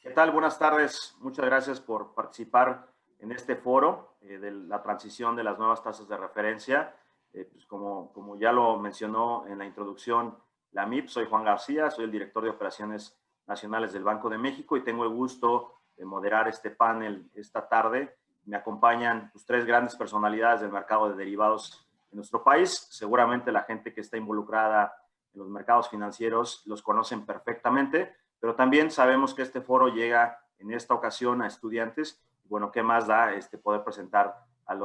¿Qué tal? Buenas tardes. Muchas gracias por participar en este foro de la transición de las nuevas tasas de referencia. Pues como ya lo mencionó en la introducción la MIP, soy Juan García, soy el director de Operaciones Nacionales del Banco de México y tengo el gusto de moderar este panel esta tarde. Me acompañan pues, tres grandes personalidades del mercado de derivados en nuestro país. Seguramente la gente que está involucrada en los mercados financieros los conocen perfectamente, pero también sabemos que este foro llega en esta ocasión a estudiantes. Bueno, ¿qué más da poder presentar a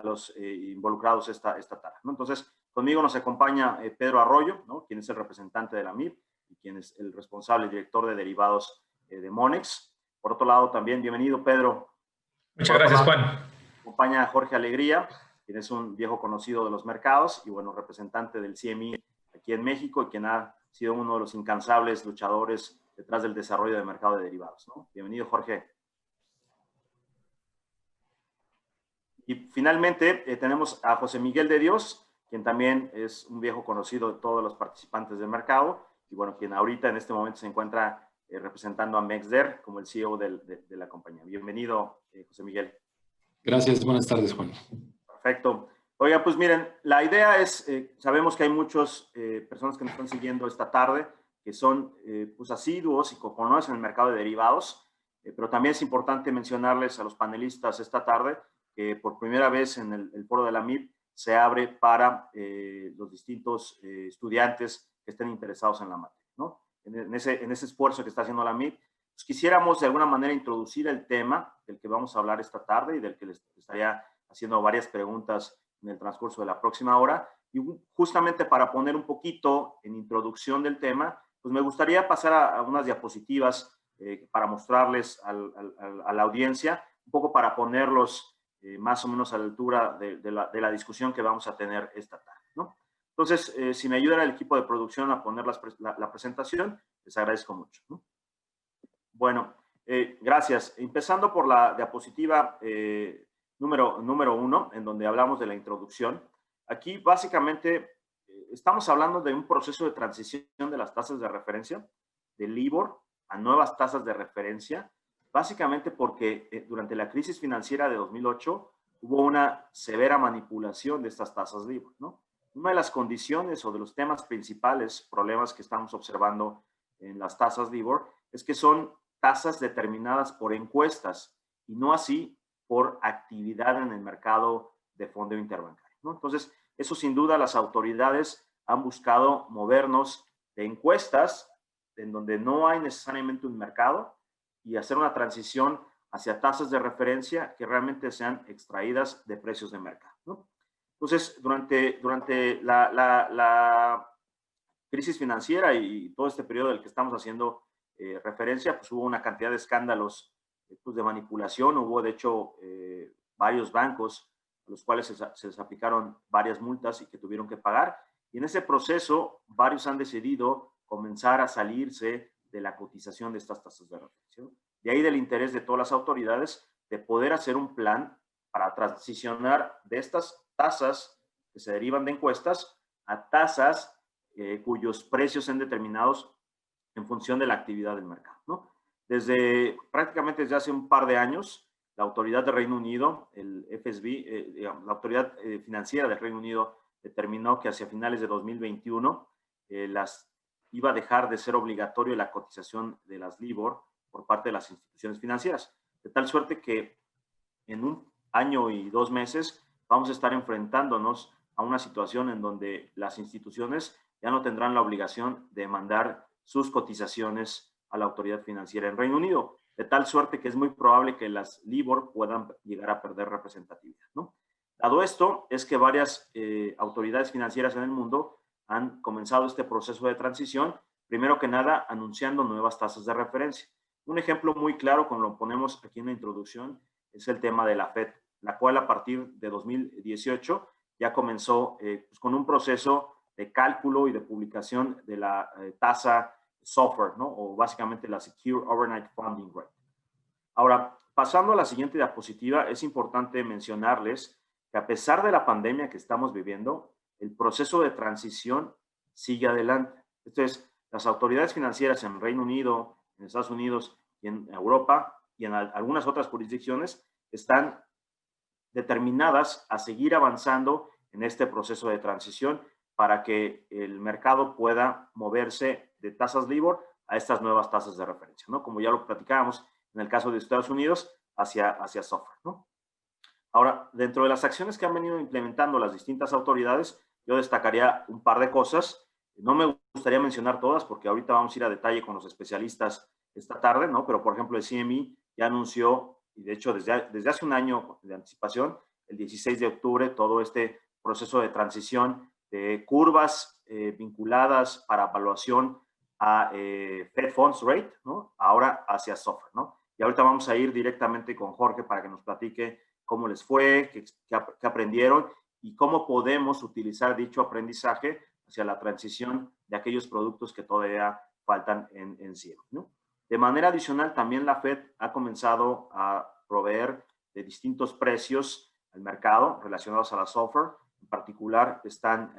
los involucrados esta tarde, ¿no? Entonces, conmigo nos acompaña Pedro Arroyo, ¿no? Quien es el representante de la MIP y quien es el responsable director de derivados de Monex. Por otro lado, también, bienvenido, Pedro. Muchas gracias, Juan. Acompaña a Jorge Alegría, quien es un viejo conocido de los mercados y, bueno, representante del CME aquí en México y quien ha sido uno de los incansables luchadores detrás del desarrollo del mercado de derivados, ¿no? Bienvenido, Jorge. Y finalmente tenemos a José Miguel de Dios, quien también es un viejo conocido de todos los participantes del mercado y, bueno, quien ahorita en este momento se encuentra representando a MexDer como el CEO de la compañía. Bienvenido, José Miguel. Gracias, buenas tardes, Juan. Perfecto. Oiga, pues miren, la idea es, sabemos que hay muchas personas que nos están siguiendo esta tarde que son pues asiduos y conocen el mercado de derivados, pero también es importante mencionarles a los panelistas esta tarde que por primera vez en el foro de la MIP se abre para los distintos estudiantes que estén interesados en la materia, ¿no? En ese esfuerzo que está haciendo la MIP, pues quisiéramos de alguna manera introducir el tema del que vamos a hablar esta tarde y del que les estaría haciendo varias preguntas en el transcurso de la próxima hora. Y justamente para poner un poquito en introducción del tema, pues me gustaría pasar a unas diapositivas para mostrarles a la audiencia, un poco para ponerlos más o menos a la altura de la discusión que vamos a tener esta tarde, ¿no? Entonces, si me ayudan el equipo de producción a poner la presentación, les agradezco mucho, ¿no? Bueno, gracias. Empezando por la diapositiva número 1, en donde hablamos de la introducción. Aquí, básicamente, estamos hablando de un proceso de transición de las tasas de referencia, de LIBOR a nuevas tasas de referencia, básicamente porque durante la crisis financiera de 2008 hubo una severa manipulación de estas tasas LIBOR, ¿no? Una de las condiciones o de los temas principales, problemas que estamos observando en las tasas LIBOR, es que son tasas determinadas por encuestas y no así por actividad en el mercado de fondeo interbancario, ¿no? Entonces, eso sin duda las autoridades han buscado movernos de encuestas en donde no hay necesariamente un mercado y hacer una transición hacia tasas de referencia que realmente sean extraídas de precios de mercado, ¿no? Entonces, durante la crisis financiera y todo este periodo del que estamos haciendo referencia, pues hubo una cantidad de escándalos pues de manipulación. Hubo, de hecho, varios bancos a los cuales se les aplicaron varias multas y que tuvieron que pagar. Y en ese proceso, varios han decidido comenzar a salirse de la cotización de estas tasas de referencia. De ahí del interés de todas las autoridades de poder hacer un plan para transicionar de estas tasas que se derivan de encuestas a tasas cuyos precios sean determinados en función de la actividad del mercado, ¿no? Prácticamente desde hace un par de años, la autoridad de Reino Unido, el FSB, la autoridad financiera del Reino Unido, determinó que hacia finales de 2021 iba a dejar de ser obligatorio la cotización de las LIBOR por parte de las instituciones financieras, de tal suerte que en un año y 2 meses vamos a estar enfrentándonos a una situación en donde las instituciones ya no tendrán la obligación de mandar sus cotizaciones a la autoridad financiera en Reino Unido, de tal suerte que es muy probable que las LIBOR puedan llegar a perder representatividad, ¿no? Dado esto, es que varias autoridades financieras en el mundo han comenzado este proceso de transición, primero que nada anunciando nuevas tasas de referencia. Un ejemplo muy claro, como lo ponemos aquí en la introducción, es el tema de la FED, la cual a partir de 2018 ya comenzó pues con un proceso de cálculo y de publicación de la tasa SOFR, ¿no? O básicamente la Secure Overnight Funding Rate. Ahora, pasando a la siguiente diapositiva, es importante mencionarles que a pesar de la pandemia que estamos viviendo, el proceso de transición sigue adelante. Entonces, las autoridades financieras en Reino Unido, en Estados Unidos y en Europa y en algunas otras jurisdicciones están determinadas a seguir avanzando en este proceso de transición para que el mercado pueda moverse de tasas LIBOR a estas nuevas tasas de referencia, ¿no? Como ya lo platicábamos en el caso de Estados Unidos, hacia SOFR, ¿no? Ahora, dentro de las acciones que han venido implementando las distintas autoridades, yo destacaría un par de cosas. No me gustaría mencionar todas porque ahorita vamos a ir a detalle con los especialistas esta tarde, ¿no? Pero, por ejemplo, el CME ya anunció, y de hecho desde hace un año de anticipación, el 16 de octubre, todo este proceso de transición de curvas vinculadas para evaluación a Fed Funds Rate, ¿no? Ahora hacia SOFR, ¿no? Y ahorita vamos a ir directamente con Jorge para que nos platique cómo les fue, qué aprendieron y cómo podemos utilizar dicho aprendizaje hacia la transición de aquellos productos que todavía faltan en CIEM, ¿no? De manera adicional, también la Fed ha comenzado a proveer de distintos precios al mercado relacionados a la SOFR. En particular, están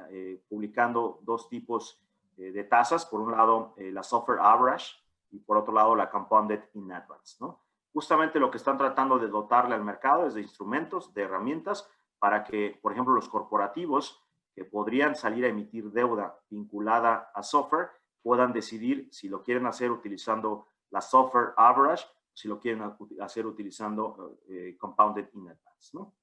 publicando dos tipos de tasas. Por un lado, la SOFR Average y por otro lado, la Compounded in Advance, ¿no? Justamente lo que están tratando de dotarle al mercado es de instrumentos, de herramientas para que, por ejemplo, los corporativos que podrían salir a emitir deuda vinculada a SOFR puedan decidir si lo quieren hacer utilizando la SOFR Average, si lo quieren hacer utilizando Compounded in Advance, ¿no?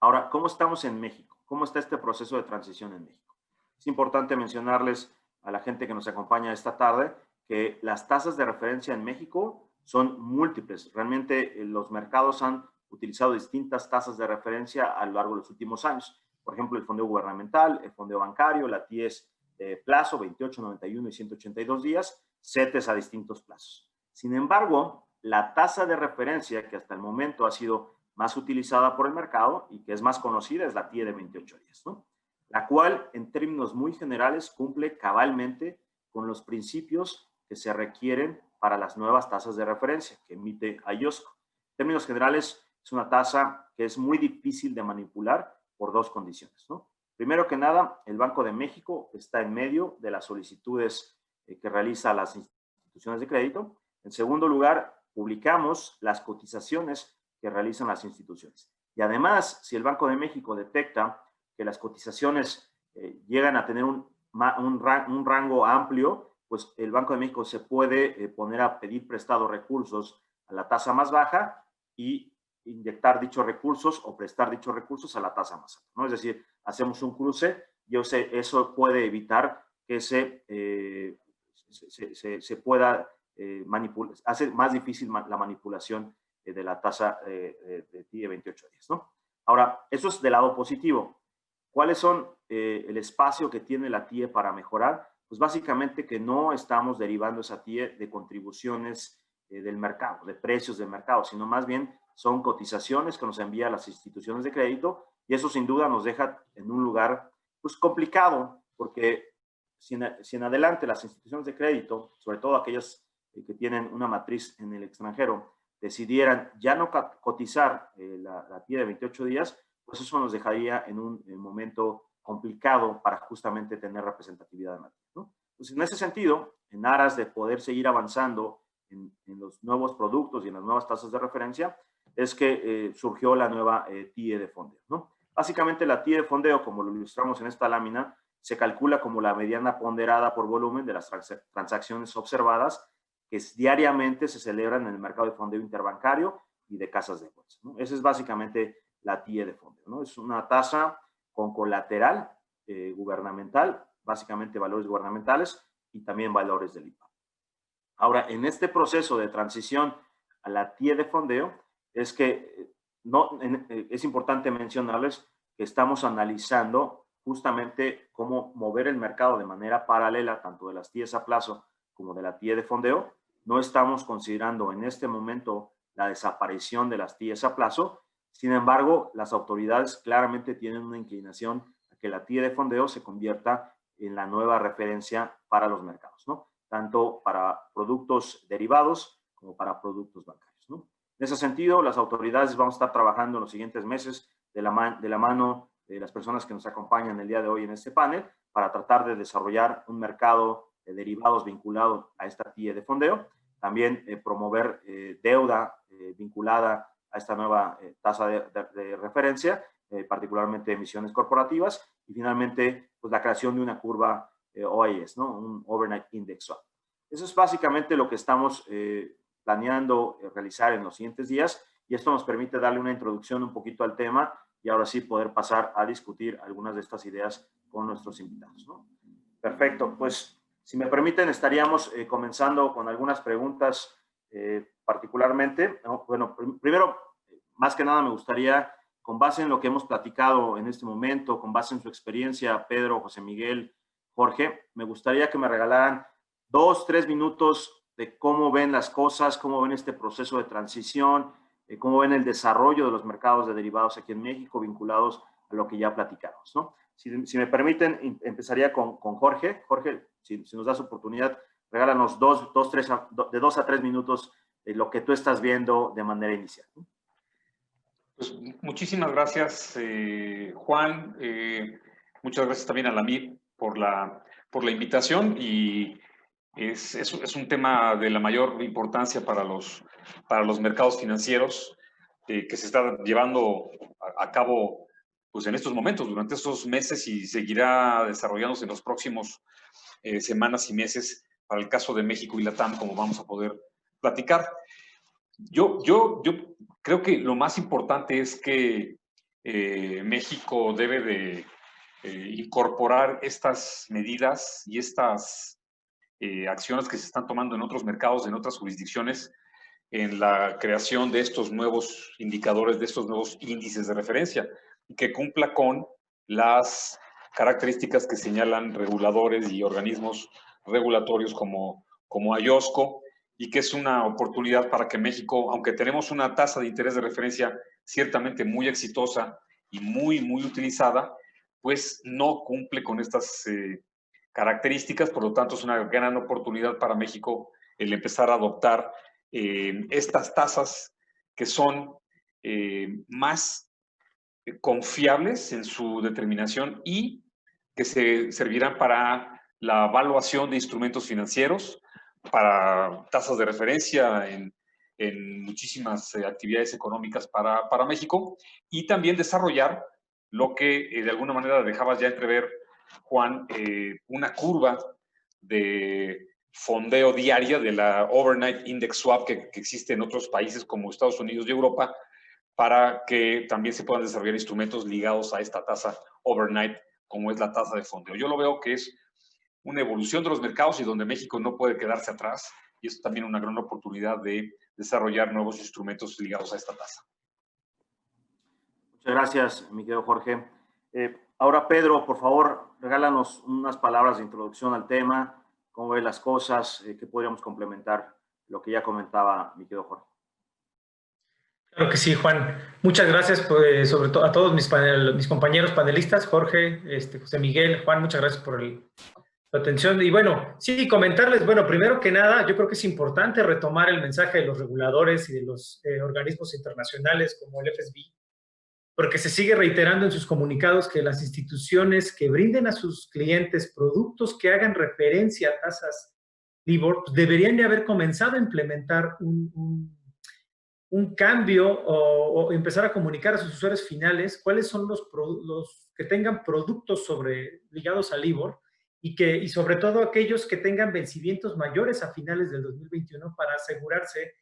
Ahora, ¿cómo estamos en México? ¿Cómo está este proceso de transición en México? Es importante mencionarles a la gente que nos acompaña esta tarde que las tasas de referencia en México son múltiples. Realmente los mercados han utilizado distintas tasas de referencia a lo largo de los últimos años. Por ejemplo, el fondeo gubernamental, el fondeo bancario, la TIES de plazo, 28, 91 y 182 días, CETES a distintos plazos. Sin embargo, la tasa de referencia que hasta el momento ha sido más utilizada por el mercado y que es más conocida es la TIE de 28 días, ¿no? La cual, en términos muy generales, cumple cabalmente con los principios que se requieren para las nuevas tasas de referencia que emite IOSCO. En términos generales, es una tasa que es muy difícil de manipular por dos condiciones, ¿no? Primero que nada, el Banco de México está en medio de las solicitudes que realiza las instituciones de crédito. En segundo lugar, publicamos las cotizaciones que realizan las instituciones. Y además, si el Banco de México detecta que las cotizaciones llegan a tener un rango amplio, pues el Banco de México se puede poner a pedir prestado recursos a la tasa más baja y inyectar dichos recursos o prestar dichos recursos a la tasa más alta, ¿no? Es decir, hacemos un cruce y eso puede evitar que se pueda manipular, hace más difícil la manipulación de la tasa de TIE 28 días, ¿no? Ahora, eso es del lado positivo. ¿Cuáles son el espacio que tiene la TIE para mejorar? Pues básicamente que no estamos derivando esa TIE de contribuciones del mercado, de precios del mercado, sino más bien son cotizaciones que nos envían las instituciones de crédito y eso sin duda nos deja en un lugar pues complicado porque si en adelante las instituciones de crédito, sobre todo aquellas que tienen una matriz en el extranjero, decidieran ya no cotizar la TIE de 28 días, pues eso nos dejaría en un momento complicado para justamente tener representatividad de la TIE, ¿no? Pues en ese sentido, en aras de poder seguir avanzando en los nuevos productos y en las nuevas tasas de referencia, es que surgió la nueva TIE de fondeo, ¿no? Básicamente la TIE de fondeo, como lo ilustramos en esta lámina, se calcula como la mediana ponderada por volumen de las transacciones observadas que diariamente se celebran en el mercado de fondeo interbancario y de casas de bolsa, ¿no? Esa es básicamente la TIE de fondeo, ¿no? Es una tasa con colateral gubernamental, básicamente valores gubernamentales y también valores del IPA. Ahora, en este proceso de transición a la TIE de fondeo, es que es importante mencionarles que estamos analizando justamente cómo mover el mercado de manera paralela, tanto de las TIEs a plazo como de la TIE de fondeo. No estamos considerando en este momento la desaparición de las TIEs a plazo. Sin embargo, las autoridades claramente tienen una inclinación a que la TIE de fondeo se convierta en la nueva referencia para los mercados, ¿no? Tanto para productos derivados como para productos bancarios, ¿no? En ese sentido, las autoridades vamos a estar trabajando en los siguientes meses de la mano de las personas que nos acompañan el día de hoy en este panel para tratar de desarrollar un mercado de derivados vinculado a esta TIE de fondeo también promover deuda vinculada a esta nueva tasa de referencia, particularmente emisiones corporativas, y finalmente pues, la creación de una curva OIS, ¿no? Un Overnight Index Swap. Eso es básicamente lo que estamos planeando realizar en los siguientes días, y esto nos permite darle una introducción un poquito al tema y ahora sí poder pasar a discutir algunas de estas ideas con nuestros invitados, ¿no? Perfecto, pues si me permiten estaríamos comenzando con algunas preguntas particularmente. Bueno, primero, más que nada me gustaría, con base en lo que hemos platicado en este momento, con base en su experiencia, Pedro, José Miguel, Jorge, me gustaría que me regalaran 2, 3 minutos de cómo ven las cosas, cómo ven este proceso de transición, cómo ven el desarrollo de los mercados de derivados aquí en México vinculados a lo que ya platicamos, ¿no? Si me permiten, empezaría con Jorge. Jorge, si nos das oportunidad, regálanos de 2 a 3 minutos de lo que tú estás viendo de manera inicial, ¿no? Pues muchísimas gracias, Juan. Muchas gracias también a la MIP por la invitación, y es un tema de la mayor importancia para los mercados financieros que se está llevando a cabo pues, en estos momentos, durante estos meses, y seguirá desarrollándose en los próximos semanas y meses para el caso de México y LATAM, como vamos a poder platicar. Yo creo que lo más importante es que México debe de incorporar estas medidas y estas acciones que se están tomando en otros mercados, en otras jurisdicciones, en la creación de estos nuevos indicadores, de estos nuevos índices de referencia, y que cumpla con las características que señalan reguladores y organismos regulatorios como IOSCO, y que es una oportunidad para que México, aunque tenemos una tasa de interés de referencia ciertamente muy exitosa y muy utilizada, pues no cumple con estas características. Por lo tanto, es una gran oportunidad para México el empezar a adoptar estas tasas que son más confiables en su determinación y que se servirán para la evaluación de instrumentos financieros, para tasas de referencia en muchísimas actividades económicas para México, y también desarrollar lo que de alguna manera dejabas ya entrever, Juan, una curva de fondeo diaria de la Overnight Index Swap que existe en otros países como Estados Unidos y Europa, para que también se puedan desarrollar instrumentos ligados a esta tasa overnight, como es la tasa de fondeo. Yo lo veo que es una evolución de los mercados y donde México no puede quedarse atrás, y es también una gran oportunidad de desarrollar nuevos instrumentos ligados a esta tasa. Muchas gracias, mi querido Jorge. Ahora, Pedro, por favor, regálanos unas palabras de introducción al tema, cómo ves las cosas, qué podríamos complementar lo que ya comentaba mi querido Jorge. Claro que sí, Juan. Muchas gracias, pues, sobre todo a todos mis compañeros panelistas, Jorge, José Miguel, Juan, muchas gracias por la atención. Y bueno, sí, comentarles, bueno, primero que nada, yo creo que es importante retomar el mensaje de los reguladores y de los organismos internacionales como el FSB, porque se sigue reiterando en sus comunicados que las instituciones que brinden a sus clientes productos que hagan referencia a tasas LIBOR pues deberían de haber comenzado a implementar un cambio o empezar a comunicar a sus usuarios finales cuáles son los que tengan productos ligados a LIBOR y sobre todo aquellos que tengan vencimientos mayores a finales del 2021 para asegurarse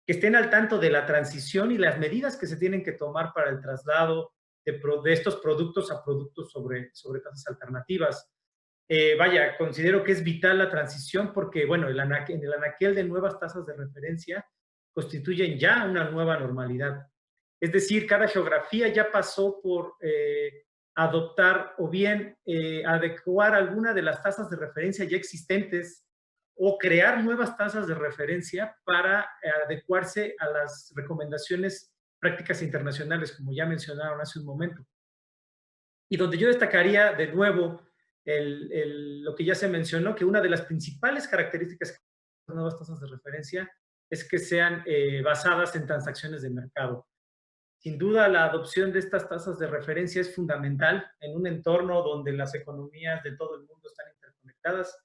que estén al tanto de la transición y las medidas que se tienen que tomar para el traslado de estos productos a productos sobre tasas alternativas. Vaya, considero que es vital la transición porque, bueno, el anaquel de nuevas tasas de referencia constituyen ya una nueva normalidad. Es decir, cada geografía ya pasó por adoptar o bien adecuar alguna de las tasas de referencia ya existentes o crear nuevas tasas de referencia para adecuarse a las recomendaciones prácticas internacionales, como ya mencionaron hace un momento. Y donde yo destacaría de nuevo lo que ya se mencionó, que una de las principales características de las nuevas tasas de referencia es que sean basadas en transacciones de mercado. Sin duda, la adopción de estas tasas de referencia es fundamental en un entorno donde las economías de todo el mundo están interconectadas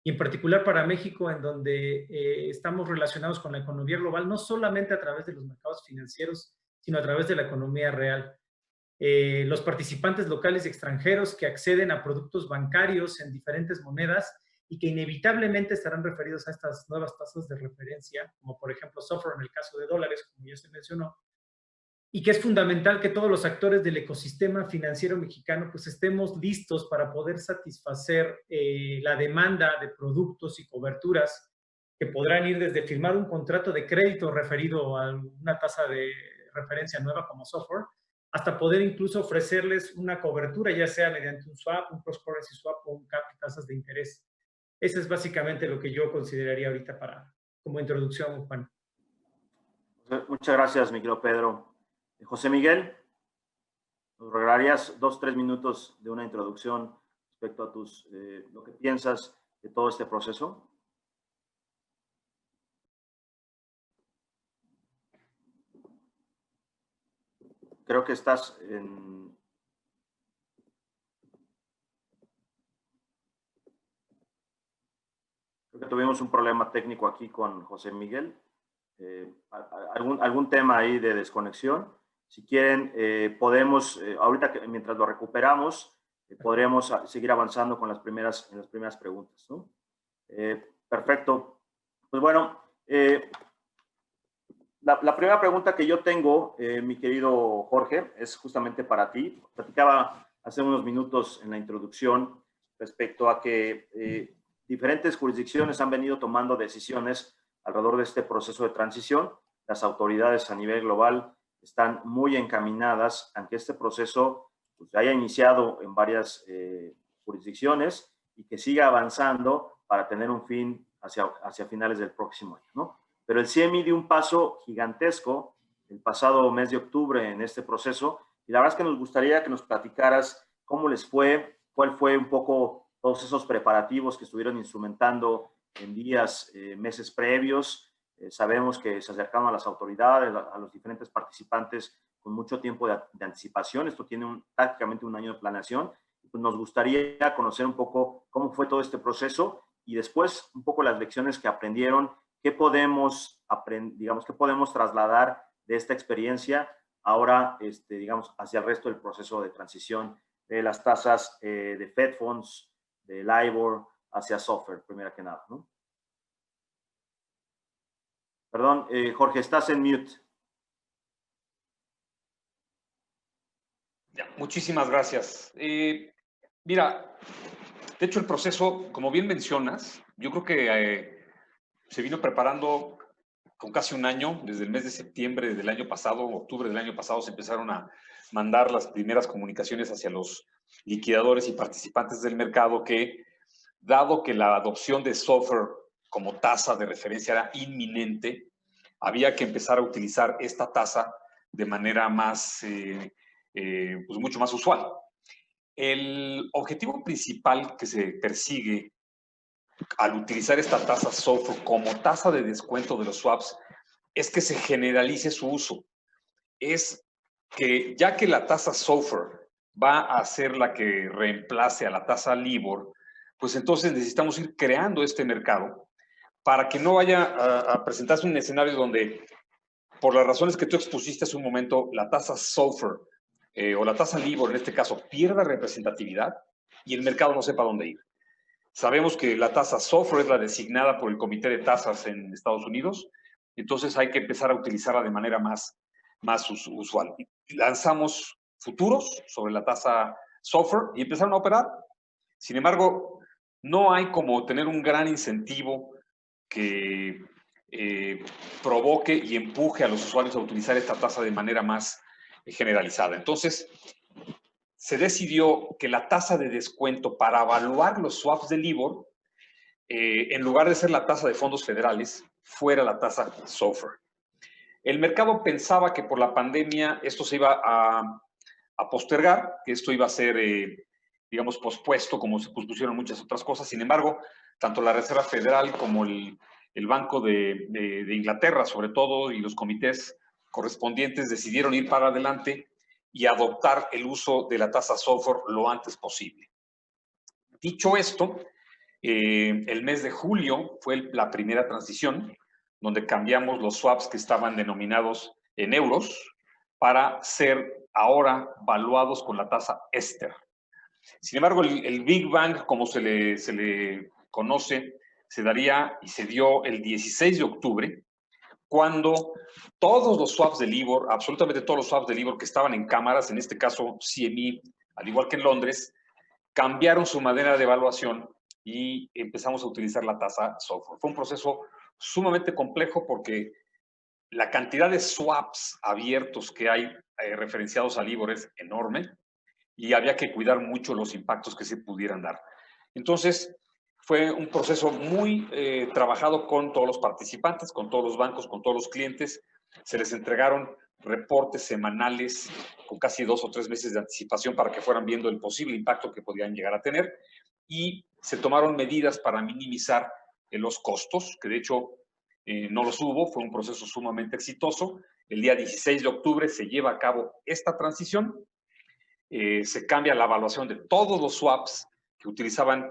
y en particular para México, en donde estamos relacionados con la economía global, no solamente a través de los mercados financieros, sino a través de la economía real. Los participantes locales y extranjeros que acceden a productos bancarios en diferentes monedas y que inevitablemente estarán referidos a estas nuevas tasas de referencia, como por ejemplo SOFR en el caso de dólares, como ya se mencionó, y que es fundamental que todos los actores del ecosistema financiero mexicano pues estemos listos para poder satisfacer la demanda de productos y coberturas que podrán ir desde firmar un contrato de crédito referido a una tasa de referencia nueva como SOFR, hasta poder incluso ofrecerles una cobertura, ya sea mediante un swap, un cross-currency swap o un cap de tasas de interés. Eso es básicamente lo que yo consideraría ahorita como introducción, Juan. Muchas gracias, mi querido Pedro. José Miguel, ¿nos regalarías 2-3 minutos de una introducción respecto a lo que piensas de todo este proceso? Creo que estás en... Creo que tuvimos un problema técnico aquí con José Miguel. Algún tema ahí de desconexión. Si quieren, podemos, ahorita mientras lo recuperamos, podríamos seguir avanzando con las primeras preguntas, ¿no? Perfecto. Pues bueno, la primera pregunta que yo tengo, mi querido Jorge, es justamente para ti. Platicaba hace unos minutos en la introducción respecto a que diferentes jurisdicciones han venido tomando decisiones alrededor de este proceso de transición. Las autoridades a nivel global están muy encaminadas a que este proceso pues, haya iniciado en varias jurisdicciones y que siga avanzando para tener un fin hacia finales del próximo año, ¿no? Pero el CME dio un paso gigantesco el pasado mes de octubre en este proceso y la verdad es que nos gustaría que nos platicaras cómo les fue, cuál fue un poco todos esos preparativos que estuvieron instrumentando en días, meses previos. Sabemos que se acercaron a las autoridades, a los diferentes participantes con mucho tiempo de anticipación. Esto tiene prácticamente un año de planeación. Pues nos gustaría conocer un poco cómo fue todo este proceso y después un poco las lecciones que aprendieron, qué podemos trasladar de esta experiencia ahora, digamos, hacia el resto del proceso de transición de las tasas de Fed Funds, de LIBOR, hacia SOFR, primero que nada, ¿no? Perdón, Jorge, estás en mute. Ya, muchísimas gracias. Mira, de hecho el proceso, como bien mencionas, yo creo que se vino preparando con casi un año, desde el mes de septiembre del año pasado, octubre del año pasado, se empezaron a mandar las primeras comunicaciones hacia los liquidadores y participantes del mercado que, dado que la adopción de SOFR como tasa de referencia era inminente, había que empezar a utilizar esta tasa de manera más, pues mucho más usual. El objetivo principal que se persigue al utilizar esta tasa SOFR como tasa de descuento de los swaps es que se generalice su uso. Es que ya que la tasa SOFR va a ser la que reemplace a la tasa LIBOR, pues entonces necesitamos ir creando este mercado para que no vaya a presentarse un escenario donde, por las razones que tú expusiste hace un momento, la tasa SOFR o la tasa LIBOR en este caso pierda representatividad y el mercado no sepa dónde ir. Sabemos que la tasa SOFR es la designada por el Comité de Tasas en Estados Unidos, entonces hay que empezar a utilizarla de manera más usual. Lanzamos futuros sobre la tasa SOFR y empezaron a operar. Sin embargo, no hay como tener un gran incentivo que provoque y empuje a los usuarios a utilizar esta tasa de manera más generalizada. Entonces, se decidió que la tasa de descuento para evaluar los swaps de LIBOR, en lugar de ser la tasa de fondos federales, fuera la tasa SOFR. El mercado pensaba que por la pandemia esto se iba a postergar, que esto iba a ser, digamos, pospuesto, como se pospusieron muchas otras cosas. Sin embargo, tanto la Reserva Federal como el Banco de Inglaterra, sobre todo, y los comités correspondientes decidieron ir para adelante y adoptar el uso de la tasa SOFR lo antes posible. Dicho esto, El mes de julio fue la primera transición, donde cambiamos los swaps que estaban denominados en euros para ser ahora valuados con la tasa Ester. Sin embargo, el Big Bang, como se le conoce, se daría y se dio el 16 de octubre, cuando todos los swaps de LIBOR, absolutamente todos los swaps de LIBOR que estaban en cámaras, en este caso CME, al igual que en Londres, cambiaron su manera de evaluación y empezamos a utilizar la tasa SOFR. Fue un proceso sumamente complejo porque la cantidad de swaps abiertos que hay referenciados a LIBOR es enorme y había que cuidar mucho los impactos que se pudieran dar. Entonces, fue un proceso muy trabajado con todos los participantes, con todos los bancos, con todos los clientes. Se les entregaron reportes semanales con casi 2 o 3 meses de anticipación para que fueran viendo el posible impacto que podían llegar a tener, y se tomaron medidas para minimizar los costos, que de hecho no los hubo. Fue un proceso sumamente exitoso. El día 16 de octubre se lleva a cabo esta transición. Se cambia la evaluación de todos los swaps que utilizaban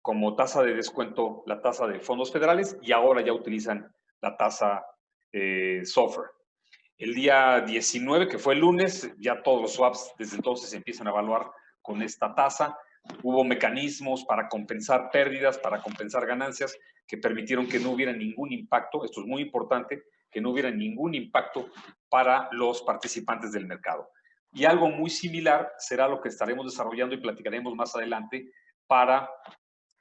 como tasa de descuento la tasa de fondos federales, y ahora ya utilizan la tasa SOFR. El día 19, que fue el lunes, ya todos los swaps desde entonces se empiezan a evaluar con esta tasa. Hubo mecanismos para compensar pérdidas, para compensar ganancias, que permitieron que no hubiera ningún impacto. Esto es muy importante, que no hubiera ningún impacto para los participantes del mercado. Y algo muy similar será lo que estaremos desarrollando y platicaremos más adelante para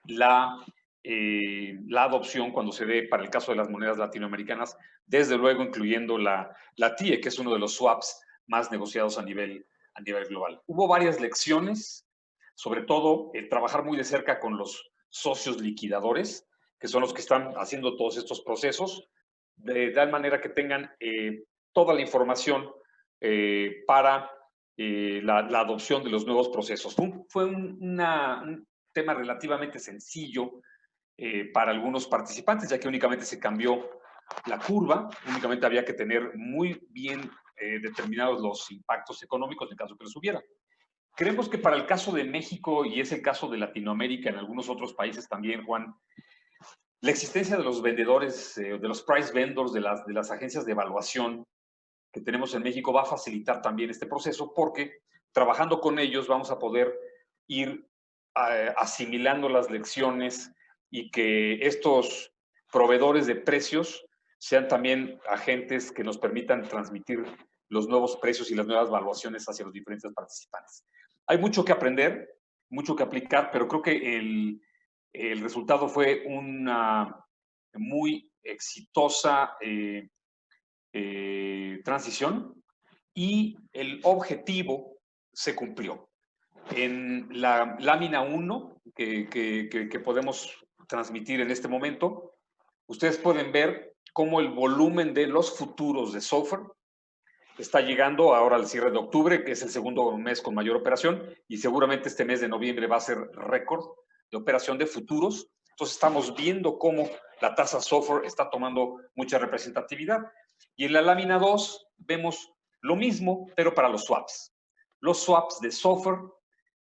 la adopción cuando se dé para el caso de las monedas latinoamericanas, desde luego incluyendo la TIE, que es uno de los swaps más negociados a nivel global. Hubo varias lecciones, sobre todo trabajar muy de cerca con los socios liquidadores, que son los que están haciendo todos estos procesos, de tal manera que tengan toda la información para la adopción de los nuevos procesos. Fue un tema relativamente sencillo para algunos participantes, ya que únicamente se cambió la curva, únicamente había que tener muy bien determinados los impactos económicos en caso que los hubiera. Creemos que para el caso de México, y es el caso de Latinoamérica, en algunos otros países también, Juan, la existencia de los vendedores, de los price vendors, de las agencias de evaluación que tenemos en México va a facilitar también este proceso, porque trabajando con ellos vamos a poder ir asimilando las lecciones, y que estos proveedores de precios sean también agentes que nos permitan transmitir los nuevos precios y las nuevas valuaciones hacia los diferentes participantes. Hay mucho que aprender, mucho que aplicar, pero creo que el resultado fue una muy exitosa transición, y el objetivo se cumplió. En la lámina 1 que podemos transmitir en este momento, ustedes pueden ver cómo el volumen de los futuros de SOFR está llegando ahora al cierre de octubre, que es el segundo mes con mayor operación, y seguramente este mes de noviembre va a ser récord de operación de futuros. Entonces estamos viendo cómo la tasa SOFR está tomando mucha representatividad. Y en la lámina 2 vemos lo mismo, pero para los swaps. Los swaps de SOFR,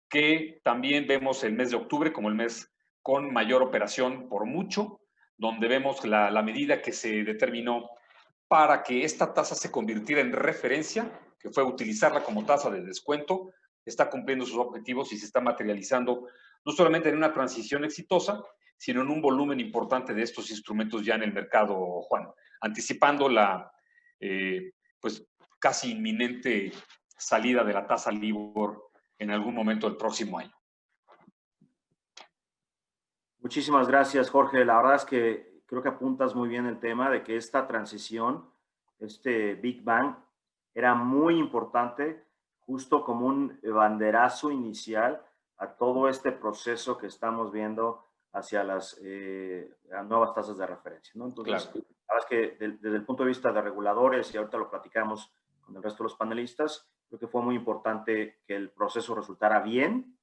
que también vemos el mes de octubre como el mes con mayor operación por mucho, donde vemos la medida que se determinó para que esta tasa se convirtiera en referencia, que fue utilizarla como tasa de descuento, está cumpliendo sus objetivos y se está materializando no solamente en una transición exitosa, sino en un volumen importante de estos instrumentos ya en el mercado, Juan, anticipando la pues casi inminente salida de la tasa LIBOR en algún momento del próximo año. Muchísimas gracias, Jorge. La verdad es que creo que apuntas muy bien el tema de que esta transición, este Big Bang, era muy importante, justo como un banderazo inicial a todo este proceso que estamos viendo hacia las nuevas tasas de referencia, ¿no? Entonces, claro, la verdad es que desde el punto de vista de reguladores, y ahorita lo platicamos con el resto de los panelistas, creo que fue muy importante que el proceso resultara bien,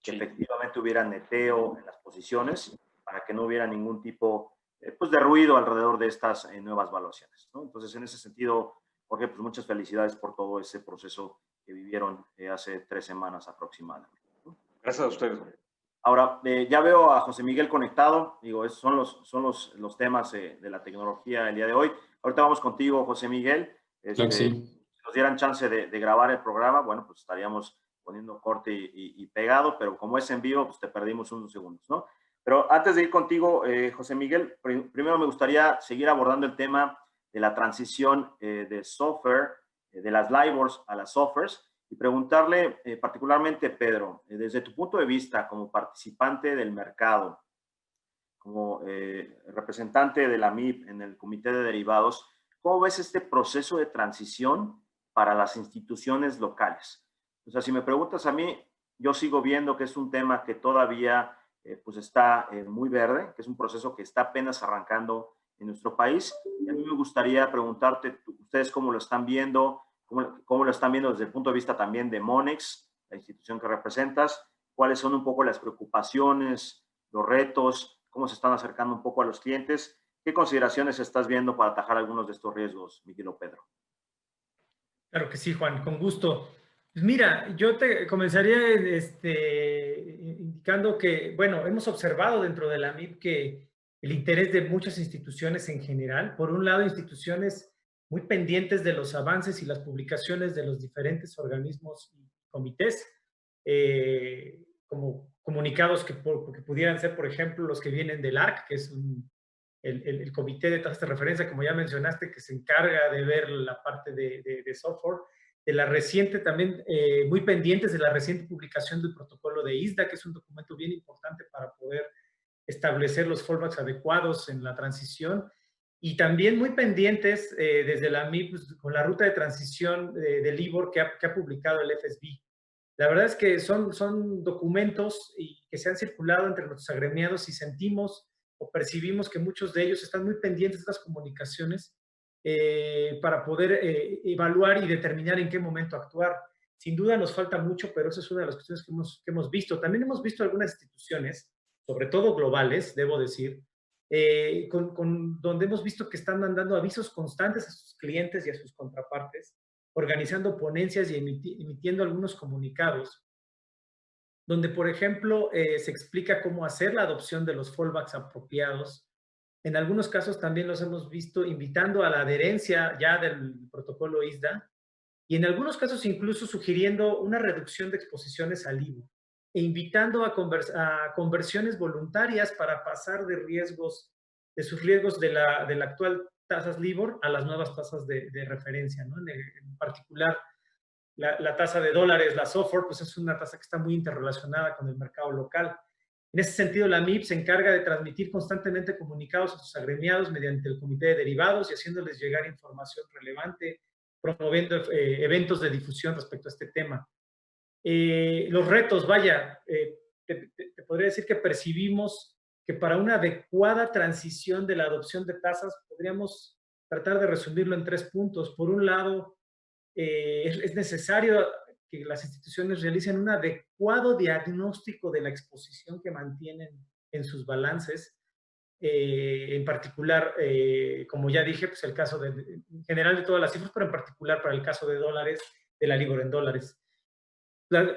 que efectivamente hubiera neteo en las posiciones para que no hubiera ningún tipo pues de ruido alrededor de estas nuevas valuaciones, ¿no? Entonces, en ese sentido, Jorge, pues muchas felicidades por todo ese proceso que vivieron hace 3 semanas aproximadamente, ¿no? Gracias a ustedes. Ahora, ya veo a José Miguel conectado. Digo, esos son los temas de la tecnología el día de hoy. Ahorita vamos contigo, José Miguel. Claro que sí. Si nos dieran chance de grabar el programa, bueno, pues estaríamos poniendo corte y pegado, pero como es en vivo, pues te perdimos unos segundos, ¿no? Pero antes de ir contigo, José Miguel, primero me gustaría seguir abordando el tema de la transición de software, de las LIBORs a las softwares, y preguntarle particularmente, Pedro, desde tu punto de vista como participante del mercado, como representante de la MIB en el Comité de Derivados, ¿cómo ves este proceso de transición para las instituciones locales? O sea, si me preguntas a mí, yo sigo viendo que es un tema que todavía pues está muy verde, que es un proceso que está apenas arrancando en nuestro país. Y a mí me gustaría preguntarte, ustedes cómo lo están viendo, cómo lo están viendo desde el punto de vista también de Monex, la institución que representas, cuáles son un poco las preocupaciones, los retos, cómo se están acercando un poco a los clientes. ¿Qué consideraciones estás viendo para atajar algunos de estos riesgos, Miguel o Pedro? Claro que sí, Juan, con gusto. Pues mira, yo te comenzaría indicando que, bueno, hemos observado dentro de la MIB que el interés de muchas instituciones en general, por un lado, instituciones muy pendientes de los avances y las publicaciones de los diferentes organismos y comités, como comunicados que pudieran ser, por ejemplo, los que vienen del ARC, que es el comité de tasas de referencia, como ya mencionaste, que se encarga de ver la parte de software, de la reciente también, muy pendientes de la reciente publicación del protocolo de ISDA, que es un documento bien importante para poder establecer los fallbacks adecuados en la transición, y también muy pendientes desde la MIP con la ruta de transición del LIBOR que ha publicado el FSB. La verdad es que son documentos que se han circulado entre nuestros agremiados y sentimos o percibimos que muchos de ellos están muy pendientes de estas comunicaciones para poder evaluar y determinar en qué momento actuar. Sin duda nos falta mucho, pero esa es una de las cuestiones que hemos visto. También hemos visto algunas instituciones, sobre todo globales, debo decir, donde hemos visto que están mandando avisos constantes a sus clientes y a sus contrapartes, organizando ponencias y emitiendo algunos comunicados, donde, por ejemplo, se explica cómo hacer la adopción de los fallbacks apropiados. En algunos casos también los hemos visto invitando a la adherencia ya del protocolo ISDA, y en algunos casos incluso sugiriendo una reducción de exposiciones al IVA e invitando a conversiones voluntarias para pasar de sus riesgos de la actual tasas LIBOR a las nuevas tasas de referencia, ¿no? En particular, la tasa de dólares, la SOFR, pues es una tasa que está muy interrelacionada con el mercado local. En ese sentido, la MIB se encarga de transmitir constantemente comunicados a sus agremiados mediante el comité de derivados y haciéndoles llegar información relevante, promoviendo eventos de difusión respecto a este tema. Los retos, vaya, te podría decir que percibimos que para una adecuada transición de la adopción de tasas podríamos tratar de resumirlo en 3 puntos. Por un lado, es necesario que las instituciones realicen un adecuado diagnóstico de la exposición que mantienen en sus balances. En particular, como ya dije, pues el caso en general de todas las cifras, pero en particular para el caso de dólares, de la LIBOR en dólares.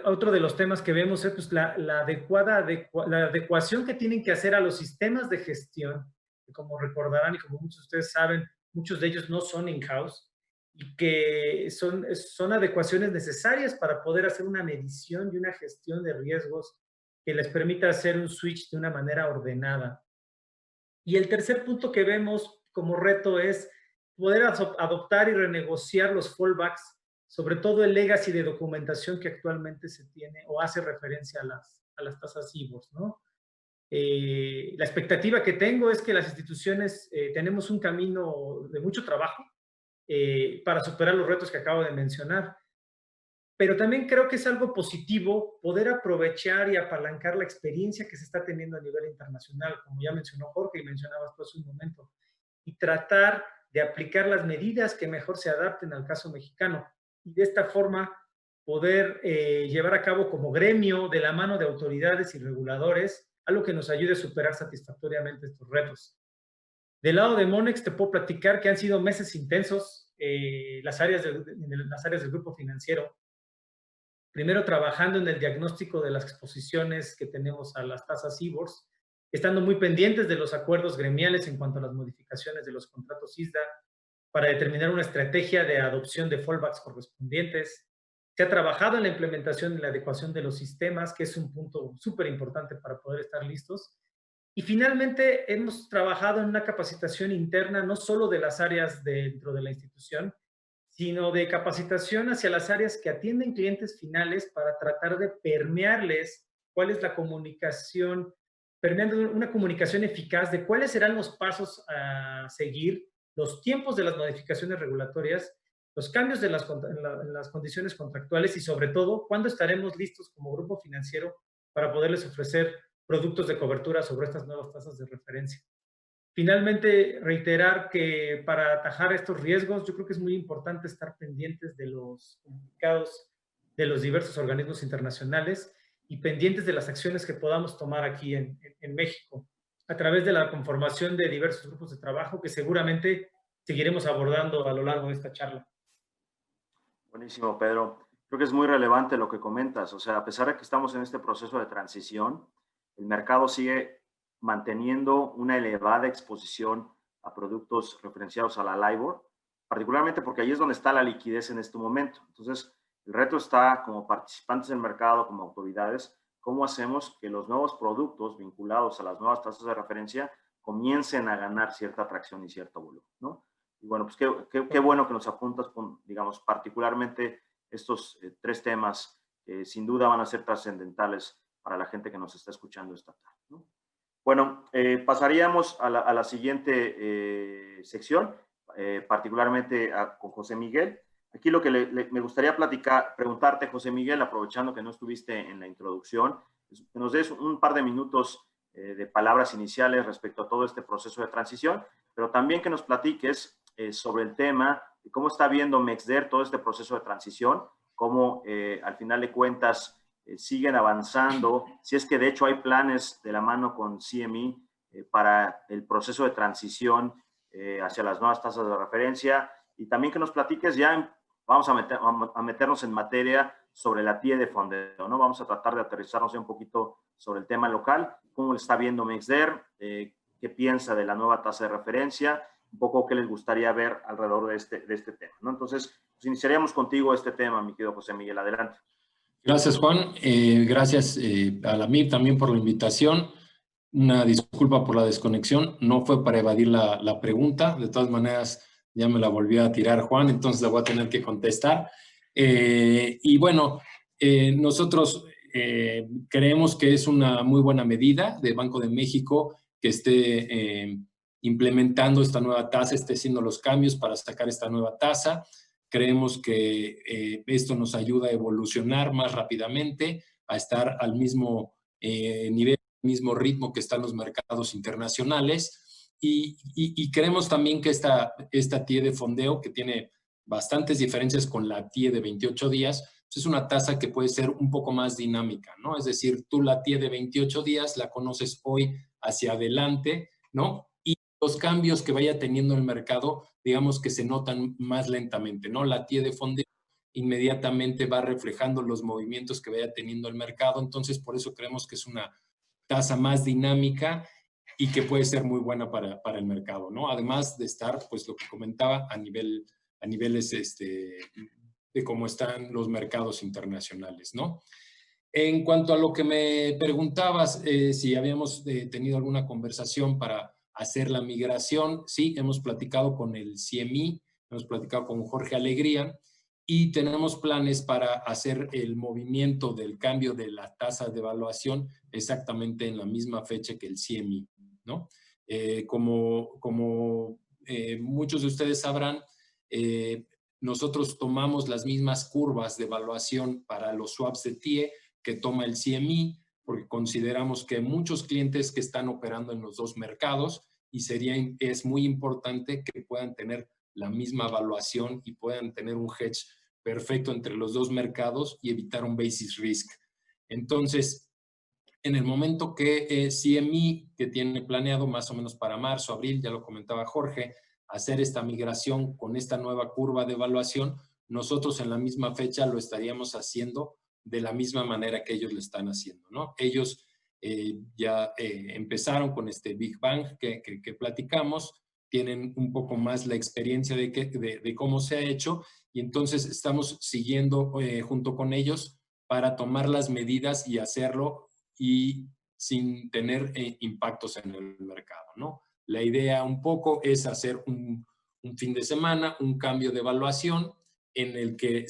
Otro de los temas que vemos es pues, la adecuación que tienen que hacer a los sistemas de gestión, que como recordarán y como muchos de ustedes saben, muchos de ellos no son in-house, y que son adecuaciones necesarias para poder hacer una medición y una gestión de riesgos que les permita hacer un switch de una manera ordenada. Y el tercer punto que vemos como reto es poder adoptar y renegociar los fallbacks, sobre todo el legacy de documentación que actualmente se tiene o hace referencia a las tasas IBOR, ¿no? La expectativa que tengo es que las instituciones tenemos un camino de mucho trabajo para superar los retos que acabo de mencionar. Pero también creo que es algo positivo poder aprovechar y apalancar la experiencia que se está teniendo a nivel internacional, como ya mencionó Jorge y mencionabas tú hace un momento, y tratar de aplicar las medidas que mejor se adapten al caso mexicano. Y de esta forma poder llevar a cabo como gremio de la mano de autoridades y reguladores algo que nos ayude a superar satisfactoriamente estos retos. Del lado de Monex te puedo platicar que han sido meses intensos, las áreas del grupo financiero, primero trabajando en el diagnóstico de las exposiciones que tenemos a las tasas IBORs, estando muy pendientes de los acuerdos gremiales en cuanto a las modificaciones de los contratos ISDA, para determinar una estrategia de adopción de fallbacks correspondientes. Se ha trabajado en la implementación y la adecuación de los sistemas, que es un punto súper importante para poder estar listos. Y finalmente hemos trabajado en una capacitación interna, no solo de las áreas dentro de la institución, sino de capacitación hacia las áreas que atienden clientes finales para tratar de permearles cuál es la comunicación, permeando una comunicación eficaz de cuáles serán los pasos a seguir, los tiempos de las modificaciones regulatorias, los cambios de las condiciones contractuales y sobre todo, cuándo estaremos listos como grupo financiero para poderles ofrecer productos de cobertura sobre estas nuevas tasas de referencia. Finalmente, reiterar que para atajar estos riesgos, yo creo que es muy importante estar pendientes de los comunicados de los diversos organismos internacionales y pendientes de las acciones que podamos tomar aquí en México, a través de la conformación de diversos grupos de trabajo que seguramente seguiremos abordando a lo largo de esta charla. Buenísimo, Pedro. Creo que es muy relevante lo que comentas. O sea, a pesar de que estamos en este proceso de transición, el mercado sigue manteniendo una elevada exposición a productos referenciados a la LIBOR, particularmente porque ahí es donde está la liquidez en este momento. Entonces, el reto está, como participantes del mercado, como autoridades, cómo hacemos que los nuevos productos vinculados a las nuevas tasas de referencia comiencen a ganar cierta atracción y cierto volumen, ¿no? Y bueno, pues qué bueno que nos apuntas con, digamos, particularmente estos tres temas que sin duda van a ser trascendentales para la gente que nos está escuchando esta tarde, ¿no? Bueno, pasaríamos a la siguiente sección, particularmente con José Miguel. Aquí lo que me gustaría preguntarte, José Miguel, aprovechando que no estuviste en la introducción, es que nos des un par de minutos de palabras iniciales respecto a todo este proceso de transición, pero también que nos platiques sobre el tema de cómo está viendo Mexder todo este proceso de transición, cómo al final de cuentas siguen avanzando, si es que de hecho hay planes de la mano con CME para el proceso de transición hacia las nuevas tasas de referencia, y también que nos platiques ya, vamos a meternos en materia sobre la TIE de fondeo, ¿no? Vamos a tratar de aterrizarnos un poquito sobre el tema local, cómo lo está viendo Mexder, qué piensa de la nueva tasa de referencia, un poco qué les gustaría ver alrededor de este tema, ¿no? Entonces, pues iniciaríamos contigo este tema, mi querido José Miguel, adelante. Gracias, Juan. Gracias a la MIP también por la invitación. Una disculpa por la desconexión. No fue para evadir la pregunta. De todas maneras, ya me la volví a tirar, Juan, entonces la voy a tener que contestar. Y bueno, nosotros creemos que es una muy buena medida de Banco de México que esté implementando esta nueva tasa, esté haciendo los cambios para sacar esta nueva tasa. Creemos que esto nos ayuda a evolucionar más rápidamente, a estar al mismo nivel, mismo ritmo que están los mercados internacionales. Y creemos también que esta TIE de fondeo, que tiene bastantes diferencias con la TIE de 28 días, pues es una tasa que puede ser un poco más dinámica, ¿no? Es decir, tú la TIE de 28 días la conoces hoy hacia adelante, ¿no? Y los cambios que vaya teniendo el mercado, digamos que se notan más lentamente, ¿no? La TIE de fondeo inmediatamente va reflejando los movimientos que vaya teniendo el mercado, entonces por eso creemos que es una tasa más dinámica y que puede ser muy buena para el mercado, ¿no? Además de estar, pues lo que comentaba, a niveles de cómo están los mercados internacionales, ¿no? En cuanto a lo que me preguntabas, si habíamos tenido alguna conversación para hacer la migración, sí, hemos platicado con el CME, hemos platicado con Jorge Alegría y tenemos planes para hacer el movimiento del cambio de la tasa de evaluación exactamente en la misma fecha que el CME, ¿no? Como muchos de ustedes sabrán, nosotros tomamos las mismas curvas de evaluación para los swaps de TIE que toma el CME, porque consideramos que hay muchos clientes que están operando en los dos mercados y es muy importante que puedan tener la misma evaluación y puedan tener un hedge perfecto entre los dos mercados y evitar un basis risk. Entonces, en el momento que CME, que tiene planeado más o menos para marzo, abril, ya lo comentaba Jorge, hacer esta migración con esta nueva curva de evaluación, nosotros en la misma fecha lo estaríamos haciendo de la misma manera que ellos lo están haciendo, ¿no? Ellos ya empezaron con este Big Bang que platicamos, tienen un poco más la experiencia de cómo se ha hecho, y entonces estamos siguiendo junto con ellos para tomar las medidas y hacerlo y sin tener impactos en el mercado, ¿no? La idea un poco es hacer un fin de semana, un cambio de evaluación en el que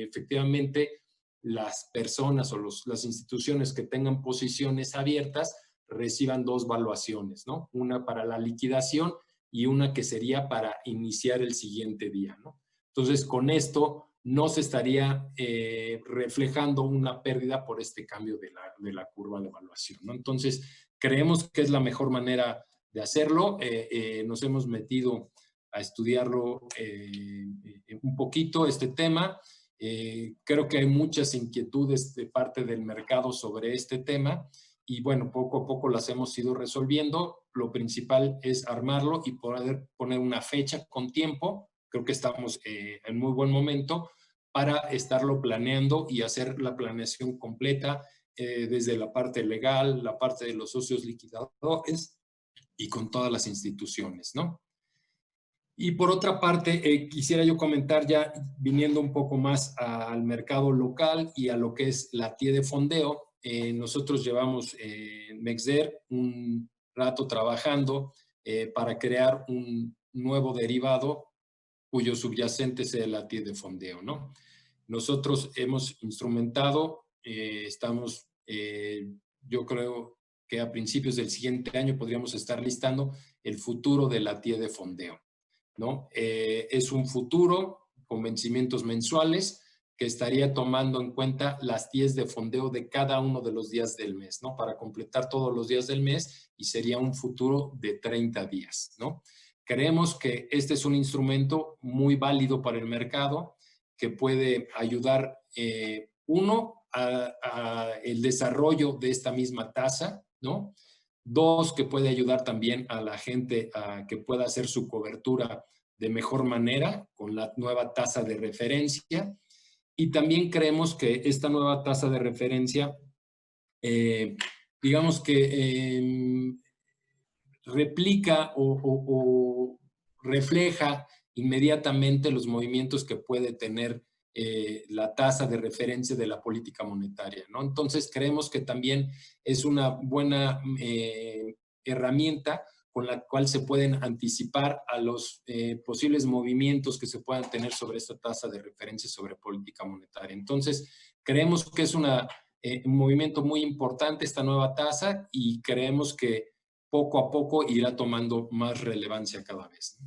efectivamente las personas o las instituciones que tengan posiciones abiertas reciban dos valuaciones, ¿no? Una para la liquidación y una que sería para iniciar el siguiente día, ¿no? Entonces, con esto no se estaría reflejando una pérdida por este cambio de la curva de evaluación, ¿no? Entonces, creemos que es la mejor manera de hacerlo. Nos hemos metido a estudiarlo un poquito, este tema. Creo que hay muchas inquietudes de parte del mercado sobre este tema y bueno, poco a poco las hemos ido resolviendo. Lo principal es armarlo y poder poner una fecha con tiempo. Creo que estamos en muy buen momento para estarlo planeando y hacer la planeación completa desde la parte legal, la parte de los socios liquidadores y con todas las instituciones, ¿no? Y por otra parte, quisiera yo comentar ya viniendo un poco más al mercado local y a lo que es la TIE de fondeo. Nosotros llevamos en Mexder un rato trabajando para crear un nuevo derivado cuyo subyacente sea la TIE de fondeo, ¿no? Nosotros hemos instrumentado, estamos, yo creo que a principios del siguiente año podríamos estar listando el futuro de la TIE de fondeo, ¿no? Es un futuro con vencimientos mensuales que estaría tomando en cuenta las TIEs de fondeo de cada uno de los días del mes, ¿no? Para completar todos los días del mes y sería un futuro de 30 días, ¿no? Creemos que este es un instrumento muy válido para el mercado que puede ayudar, uno, a el desarrollo de esta misma tasa, ¿no? Dos, que puede ayudar también a la gente a que pueda hacer su cobertura de mejor manera con la nueva tasa de referencia. Y también creemos que esta nueva tasa de referencia, digamos que replica o refleja inmediatamente los movimientos que puede tener la tasa de referencia de la política monetaria, ¿no? Entonces, creemos que también es una buena herramienta con la cual se pueden anticipar a los posibles movimientos que se puedan tener sobre esta tasa de referencia sobre política monetaria. Entonces, creemos que es un movimiento muy importante esta nueva tasa y creemos que poco a poco irá tomando más relevancia cada vez.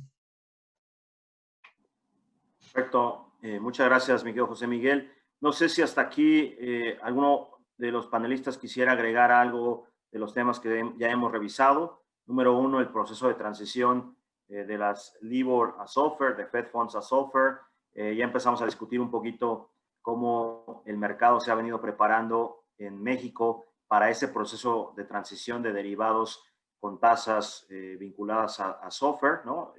Perfecto. Muchas gracias, mi querido José Miguel. No sé si hasta aquí alguno de los panelistas quisiera agregar algo de los temas que ya hemos revisado. Número uno, el proceso de transición de las LIBOR a SOFR, de Fed Funds a SOFR. Ya empezamos a discutir un poquito cómo el mercado se ha venido preparando en México para ese proceso de transición de derivados con tasas vinculadas a SOFR, ¿no?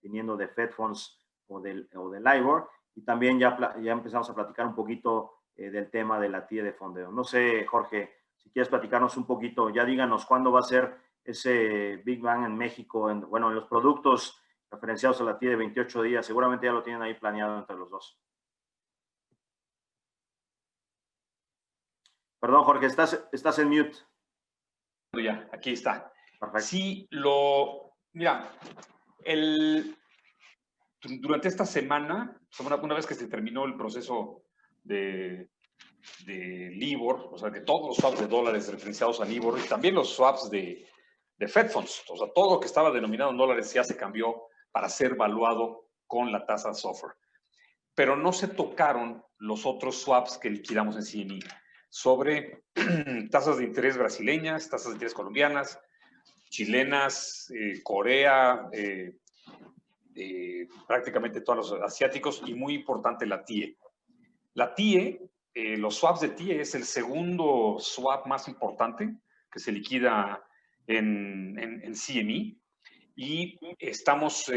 Viniendo de Fed Funds o del LIBOR, y también ya empezamos a platicar un poquito del tema de la TIE de fondeo. No sé, Jorge, si quieres platicarnos un poquito, ya díganos cuándo va a ser ese Big Bang en México, en los productos referenciados a la TIE de 28 días, seguramente ya lo tienen ahí planeado entre los dos. Perdón, Jorge, estás en mute. Ya, aquí está. Perfecto. Sí, mira, durante esta semana, una vez que se terminó el proceso de LIBOR, o sea, que todos los swaps de dólares referenciados a LIBOR y también los swaps de Fed Funds, o sea, todo lo que estaba denominado en dólares ya se cambió para ser valuado con la tasa SOFR. Pero no se tocaron los otros swaps que liquidamos en CME sobre tasas de interés brasileñas, tasas de interés colombianas, chilenas, Corea, prácticamente todos los asiáticos y muy importante la TIE. La TIE, los swaps de TIE es el segundo swap más importante que se liquida en CME y estamos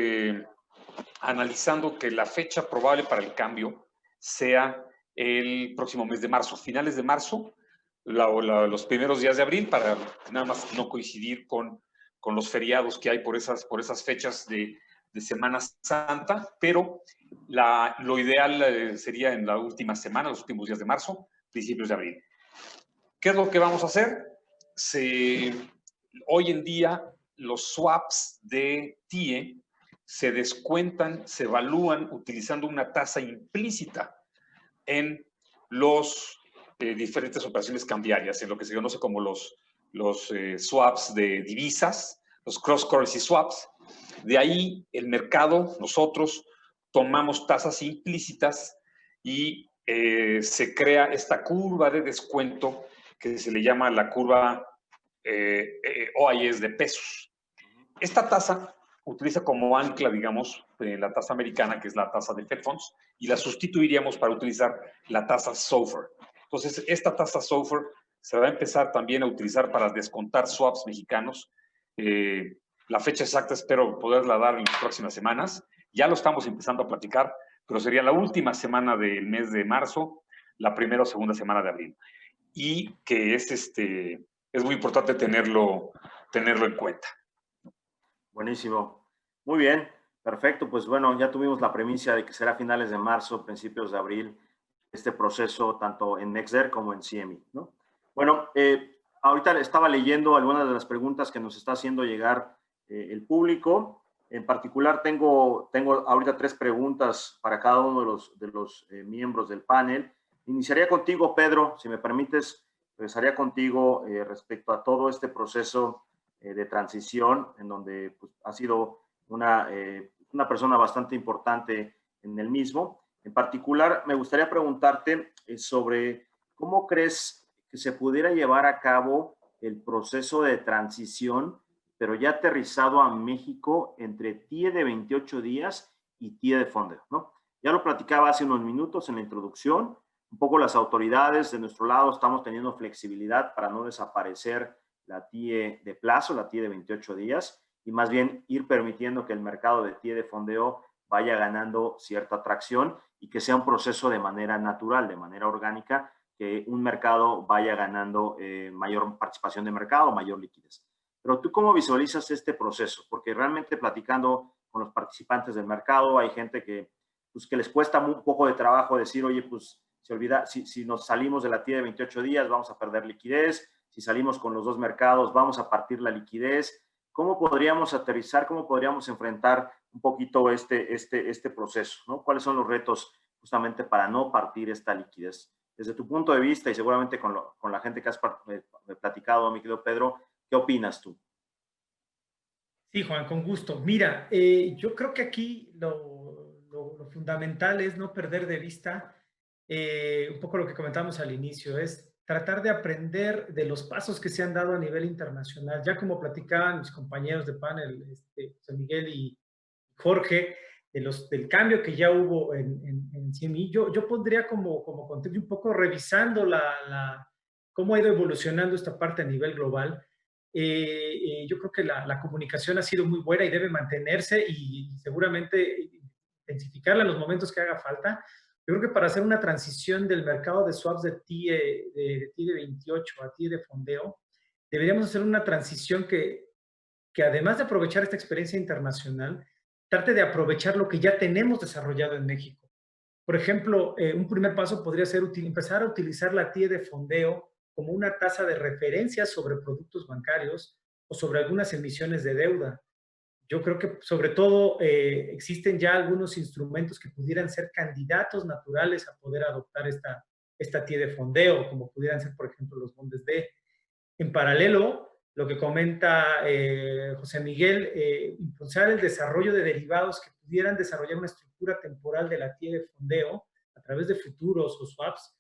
analizando que la fecha probable para el cambio sea el próximo mes de marzo, finales de marzo, los primeros días de abril, para nada más no coincidir con los feriados que hay por esas fechas de Semana Santa, pero lo ideal sería en la última semana, los últimos días de marzo, principios de abril. ¿Qué es lo que vamos a hacer? Hoy en día los swaps de TIE se descuentan, se evalúan utilizando una tasa implícita en los diferentes operaciones cambiarias, en lo que se conoce como los swaps de divisas, los cross-currency swaps. De ahí el mercado, nosotros tomamos tasas implícitas y se crea esta curva de descuento que se le llama la curva OIS de pesos. Esta tasa utiliza como ancla, digamos, la tasa americana, que es la tasa de Fed Funds, y la sustituiríamos para utilizar la tasa SOFR. Entonces, esta tasa SOFR se va a empezar también a utilizar para descontar swaps mexicanos. La fecha exacta espero poderla dar en las próximas semanas. Ya lo estamos empezando a platicar, pero sería la última semana del mes de marzo, la primera o segunda semana de abril. Y que es muy importante tenerlo en cuenta. Buenísimo. Muy bien, perfecto. Pues bueno, ya tuvimos la premisa de que será finales de marzo, principios de abril, este proceso tanto en Nexder como en CME, ¿no? Bueno, ahorita estaba leyendo algunas de las preguntas que nos está haciendo llegar el público. En particular, tengo ahorita 3 preguntas para cada uno de los miembros del panel. Iniciaría contigo, Pedro, si me permites, empezaría contigo respecto a todo este proceso de transición, en donde pues, ha sido una persona bastante importante en el mismo. En particular, me gustaría preguntarte sobre cómo crees que se pudiera llevar a cabo el proceso de transición, pero ya aterrizado a México entre TIE de 28 días y TIE de fondeo, ¿no? Ya lo platicaba hace unos minutos en la introducción. Un poco las autoridades de nuestro lado estamos teniendo flexibilidad para no desaparecer la TIE de plazo, la TIE de 28 días, y más bien ir permitiendo que el mercado de TIE de fondeo vaya ganando cierta atracción y que sea un proceso de manera natural, de manera orgánica, que un mercado vaya ganando mayor participación de mercado, mayor liquidez. Pero tú, ¿cómo visualizas este proceso? Porque realmente platicando con los participantes del mercado, hay gente que, pues, que les cuesta un poco de trabajo decir, oye, pues, si nos salimos de la TIE de 28 días, vamos a perder liquidez. Si salimos con los dos mercados, vamos a partir la liquidez. ¿Cómo podríamos aterrizar, cómo podríamos enfrentar un poquito este proceso, ¿no? ¿Cuáles son los retos justamente para no partir esta liquidez? Desde tu punto de vista y seguramente con la gente que has platicado, mi querido Pedro, ¿qué opinas tú? Sí, Juan, con gusto. Mira, yo creo que aquí lo fundamental es no perder de vista un poco lo que comentamos al inicio, es tratar de aprender de los pasos que se han dado a nivel internacional. Ya como platicaban mis compañeros de panel, José Miguel y Jorge, del cambio que ya hubo en CME, yo pondría como contexto un poco revisando cómo ha ido evolucionando esta parte a nivel global. Yo creo que la comunicación ha sido muy buena y debe mantenerse y seguramente intensificarla en los momentos que haga falta. Yo creo que para hacer una transición del mercado de swaps de TIE de 28 a TIE de fondeo, deberíamos hacer una transición que además de aprovechar esta experiencia internacional, trate de aprovechar lo que ya tenemos desarrollado en México. Por ejemplo, un primer paso podría ser empezar a utilizar la TIE de fondeo como una tasa de referencia sobre productos bancarios o sobre algunas emisiones de deuda. Yo creo que sobre todo existen ya algunos instrumentos que pudieran ser candidatos naturales a poder adoptar esta TIE de fondeo, como pudieran ser, por ejemplo, los bondes D. En paralelo, lo que comenta José Miguel, impulsar el desarrollo de derivados que pudieran desarrollar una estructura temporal de la TIE de fondeo a través de futuros o swaps.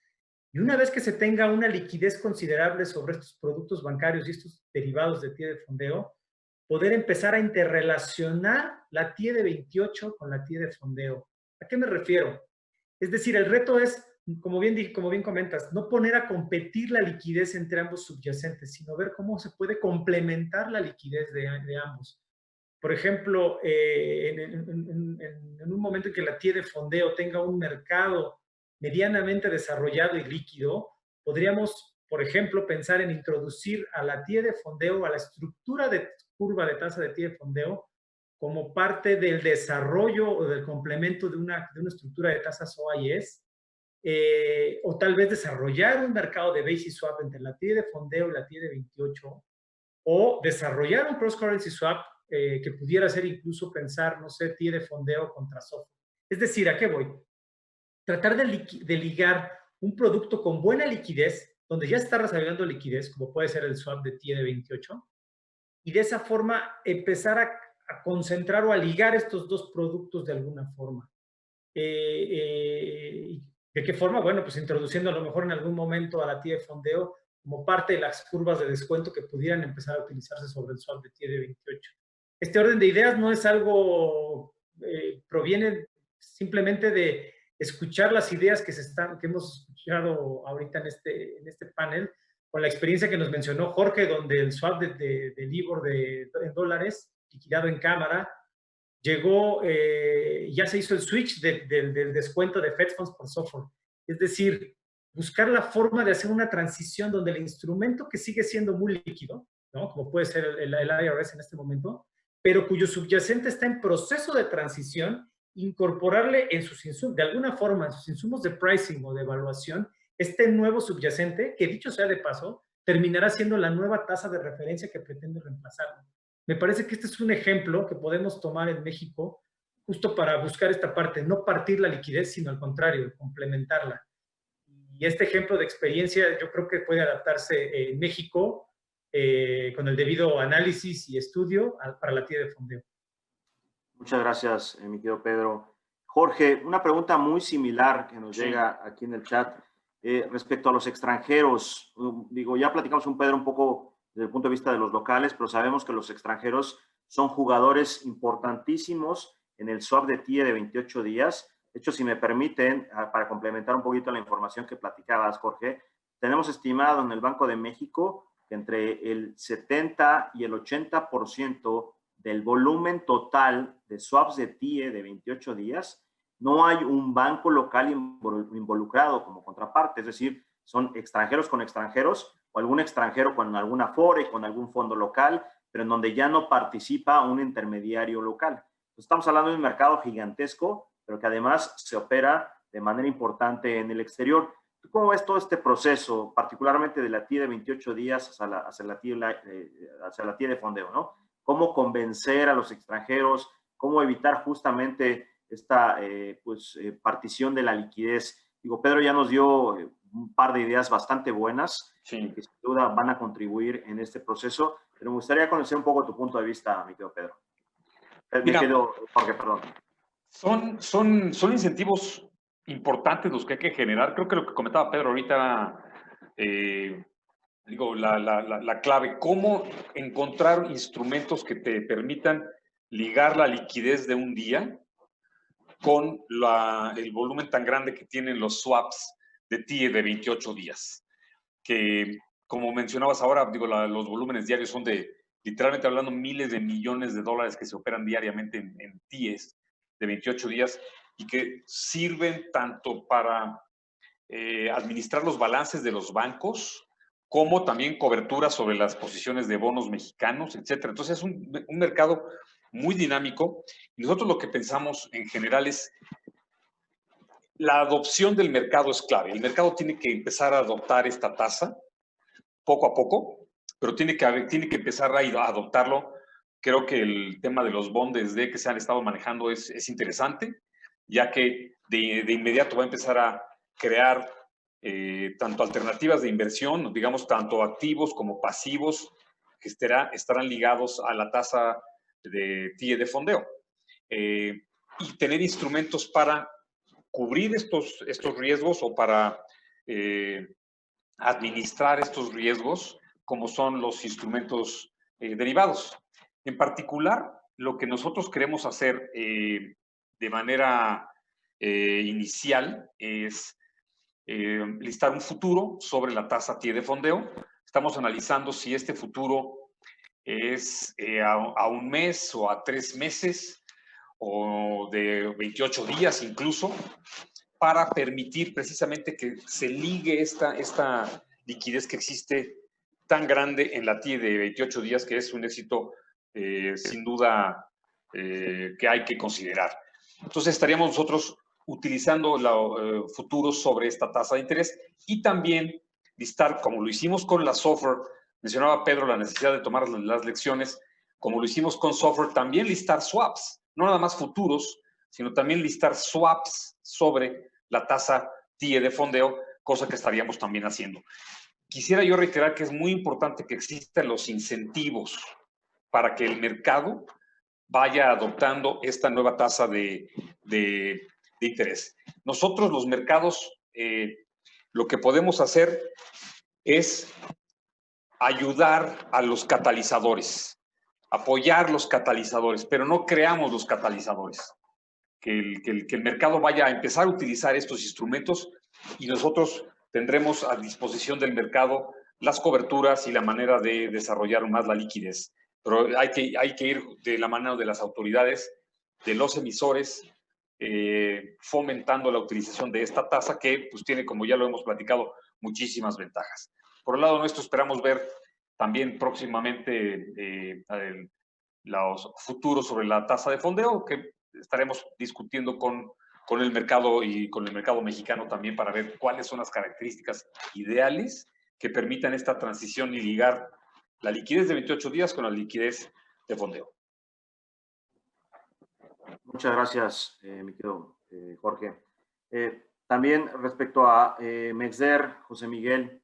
Y una vez que se tenga una liquidez considerable sobre estos productos bancarios y estos derivados de TIE de fondeo, poder empezar a interrelacionar la TIE de 28 con la TIE de fondeo. ¿A qué me refiero? Es decir, el reto es, como bien comentas, no poner a competir la liquidez entre ambos subyacentes, sino ver cómo se puede complementar la liquidez de ambos. Por ejemplo, en un momento en que la TIE de fondeo tenga un mercado medianamente desarrollado y líquido, podríamos, por ejemplo, pensar en introducir a la TIE de fondeo, a la estructura de curva de tasa de TIE de fondeo, como parte del desarrollo o del complemento de una estructura de tasas OIS, o tal vez desarrollar un mercado de basis swap entre la TIE de fondeo y la TIE de 28, o desarrollar un cross-currency swap que pudiera ser incluso pensar, no sé, TIE de fondeo contra software. Es decir, ¿a qué voy? Tratar de ligar un producto con buena liquidez, donde ya está desarrollando liquidez, como puede ser el swap de TIE de 28, y de esa forma empezar a concentrar o a ligar estos dos productos de alguna forma. ¿De qué forma? Bueno, pues introduciendo a lo mejor en algún momento a la TIE de fondeo como parte de las curvas de descuento que pudieran empezar a utilizarse sobre el swap de TIE de 28. Este orden de ideas no es algo, proviene simplemente de escuchar las ideas que hemos escuchado ahorita en este panel, con la experiencia que nos mencionó Jorge, donde el swap de LIBOR en dólares, liquidado en cámara, llegó, ya se hizo el switch del descuento de Fed Funds por software. Es decir, buscar la forma de hacer una transición donde el instrumento que sigue siendo muy líquido, ¿no? Como puede ser el IRS en este momento, pero cuyo subyacente está en proceso de transición, incorporarle en sus insumos, de alguna forma, en sus insumos de pricing o de evaluación, este nuevo subyacente, que dicho sea de paso, terminará siendo la nueva tasa de referencia que pretende reemplazarlo. Me parece que este es un ejemplo que podemos tomar en México justo para buscar esta parte, no partir la liquidez, sino al contrario, complementarla. Y este ejemplo de experiencia yo creo que puede adaptarse en México con el debido análisis y estudio para la TIE de fondeo. Muchas gracias, mi querido Pedro. Jorge, una pregunta muy similar que nos llega aquí en el chat respecto a los extranjeros. Digo, ya platicamos con Pedro un poco desde el punto de vista de los locales, pero sabemos que los extranjeros son jugadores importantísimos en el swap de TIE de 28 días. De hecho, si me permiten, para complementar un poquito la información que platicabas, Jorge, tenemos estimado en el Banco de México que entre el 70 y el 80% del volumen total de swaps de TIE de 28 días, no hay un banco local involucrado como contraparte, es decir, son extranjeros con extranjeros o algún extranjero con alguna FORE, con algún fondo local, pero en donde ya no participa un intermediario local. Estamos hablando de un mercado gigantesco, pero que además se opera de manera importante en el exterior. ¿Tú cómo ves todo este proceso, particularmente de la TIE de 28 días hacia la TIE de fondeo, ¿no? ¿Cómo convencer a los extranjeros? ¿Cómo evitar justamente esta partición de la liquidez? Digo, Pedro ya nos dio un par de ideas bastante buenas que sin duda van a contribuir en este proceso, pero me gustaría conocer un poco tu punto de vista, mi querido Pedro. Jorge, perdón. Son incentivos importantes los que hay que generar. Creo que lo que comentaba Pedro ahorita era, la clave. Cómo encontrar instrumentos que te permitan ligar la liquidez de un día con el volumen tan grande que tienen los swaps de TIE de 28 días. Que, como mencionabas ahora, los volúmenes diarios son de, literalmente hablando, miles de millones de dólares que se operan diariamente en TIEs de 28 días y que sirven tanto para administrar los balances de los bancos, como también cobertura sobre las posiciones de bonos mexicanos, etcétera. Entonces es un mercado muy dinámico. Y nosotros lo que pensamos en general es la adopción del mercado es clave. El mercado tiene que empezar a adoptar esta tasa poco a poco, pero tiene que empezar a adoptarlo. Creo que el tema de los bondes que se han estado manejando es interesante, ya que de inmediato va a empezar a crear tanto alternativas de inversión, digamos, tanto activos como pasivos, que estarán ligados a la tasa de TIE de fondeo. Y tener instrumentos para cubrir estos riesgos o para administrar estos riesgos, como son los instrumentos derivados. En particular, lo que nosotros queremos hacer de manera inicial es listar un futuro sobre la tasa TIE de fondeo. Estamos analizando si este futuro es a un mes o a 3 meses o de 28 días incluso, para permitir precisamente que se ligue esta liquidez que existe tan grande en la TIE de 28 días, que es un éxito sin duda que hay que considerar. Entonces estaríamos nosotros utilizando futuros sobre esta tasa de interés y también listar, como lo hicimos con la software, mencionaba Pedro la necesidad de tomar las lecciones, como lo hicimos con software, también listar swaps, no nada más futuros, sino también listar swaps sobre la tasa TIE de fondeo, cosa que estaríamos también haciendo. Quisiera yo reiterar que es muy importante que existan los incentivos para que el mercado vaya adoptando esta nueva tasa de interés. Nosotros, los mercados, lo que podemos hacer es ayudar a los catalizadores, apoyar los catalizadores, pero no creamos los catalizadores. Que el mercado vaya a empezar a utilizar estos instrumentos y nosotros tendremos a disposición del mercado las coberturas y la manera de desarrollar más la liquidez. Pero hay que ir de la mano de las autoridades, de los emisores, fomentando la utilización de esta tasa que pues, tiene, como ya lo hemos platicado, muchísimas ventajas. Por el lado nuestro, esperamos ver también próximamente los futuros sobre la tasa de fondeo, que estaremos discutiendo con el mercado y con el mercado mexicano también para ver cuáles son las características ideales que permitan esta transición y ligar la liquidez de 28 días con la liquidez de fondeo. Muchas gracias, mi querido Jorge. También respecto a Mexder, José Miguel,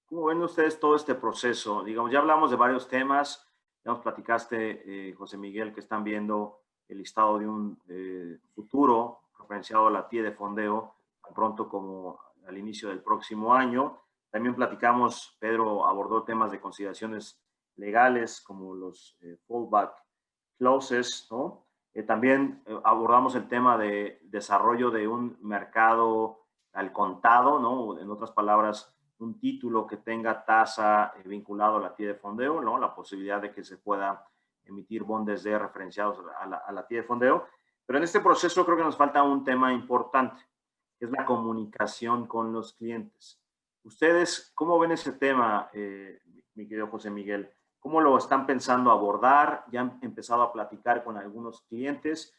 ¿cómo ven ustedes todo este proceso? Digamos, ya hablamos de varios temas, ya nos platicaste, José Miguel, que están viendo el listado de un futuro referenciado a la TIE de fondeo tan pronto como al inicio del próximo año. También platicamos, Pedro abordó temas de consideraciones legales como los fallback clauses, ¿no? También abordamos el tema de desarrollo de un mercado al contado, ¿no? En otras palabras, un título que tenga tasa vinculado a la TIE de fondeo, ¿no? La posibilidad de que se pueda emitir bondes de referenciados a la TIE de fondeo. Pero en este proceso creo que nos falta un tema importante, que es la comunicación con los clientes. ¿Ustedes cómo ven ese tema, mi querido José Miguel? ¿Cómo lo están pensando abordar? ¿Ya han empezado a platicar con algunos clientes?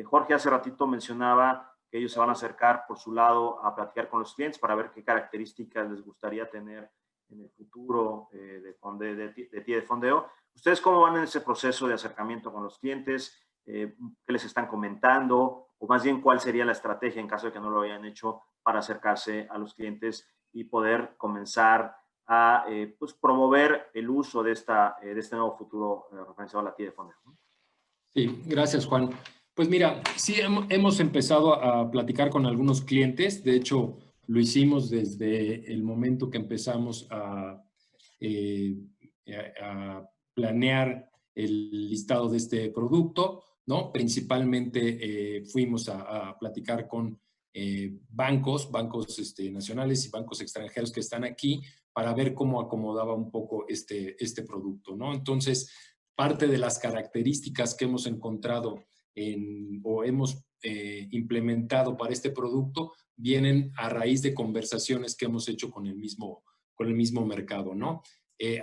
Jorge hace ratito mencionaba que ellos se van a acercar por su lado a platicar con los clientes para ver qué características les gustaría tener en el futuro de TIE de fondeo. ¿Ustedes cómo van en ese proceso de acercamiento con los clientes? ¿Qué les están comentando? O más bien, ¿cuál sería la estrategia en caso de que no lo hayan hecho para acercarse a los clientes y poder comenzar a pues, promover el uso de este nuevo futuro referenciado a la TIE de fondeo? Sí, gracias, Juan. Pues mira, sí hemos empezado a platicar con algunos clientes. De hecho, lo hicimos desde el momento que empezamos a planear el listado de este producto, ¿no? Principalmente fuimos a platicar con bancos nacionales y bancos extranjeros que están aquí para ver cómo acomodaba un poco este producto, ¿no? Entonces, parte de las características que hemos encontrado o hemos implementado para este producto vienen a raíz de conversaciones que hemos hecho con el mismo mercado, ¿no?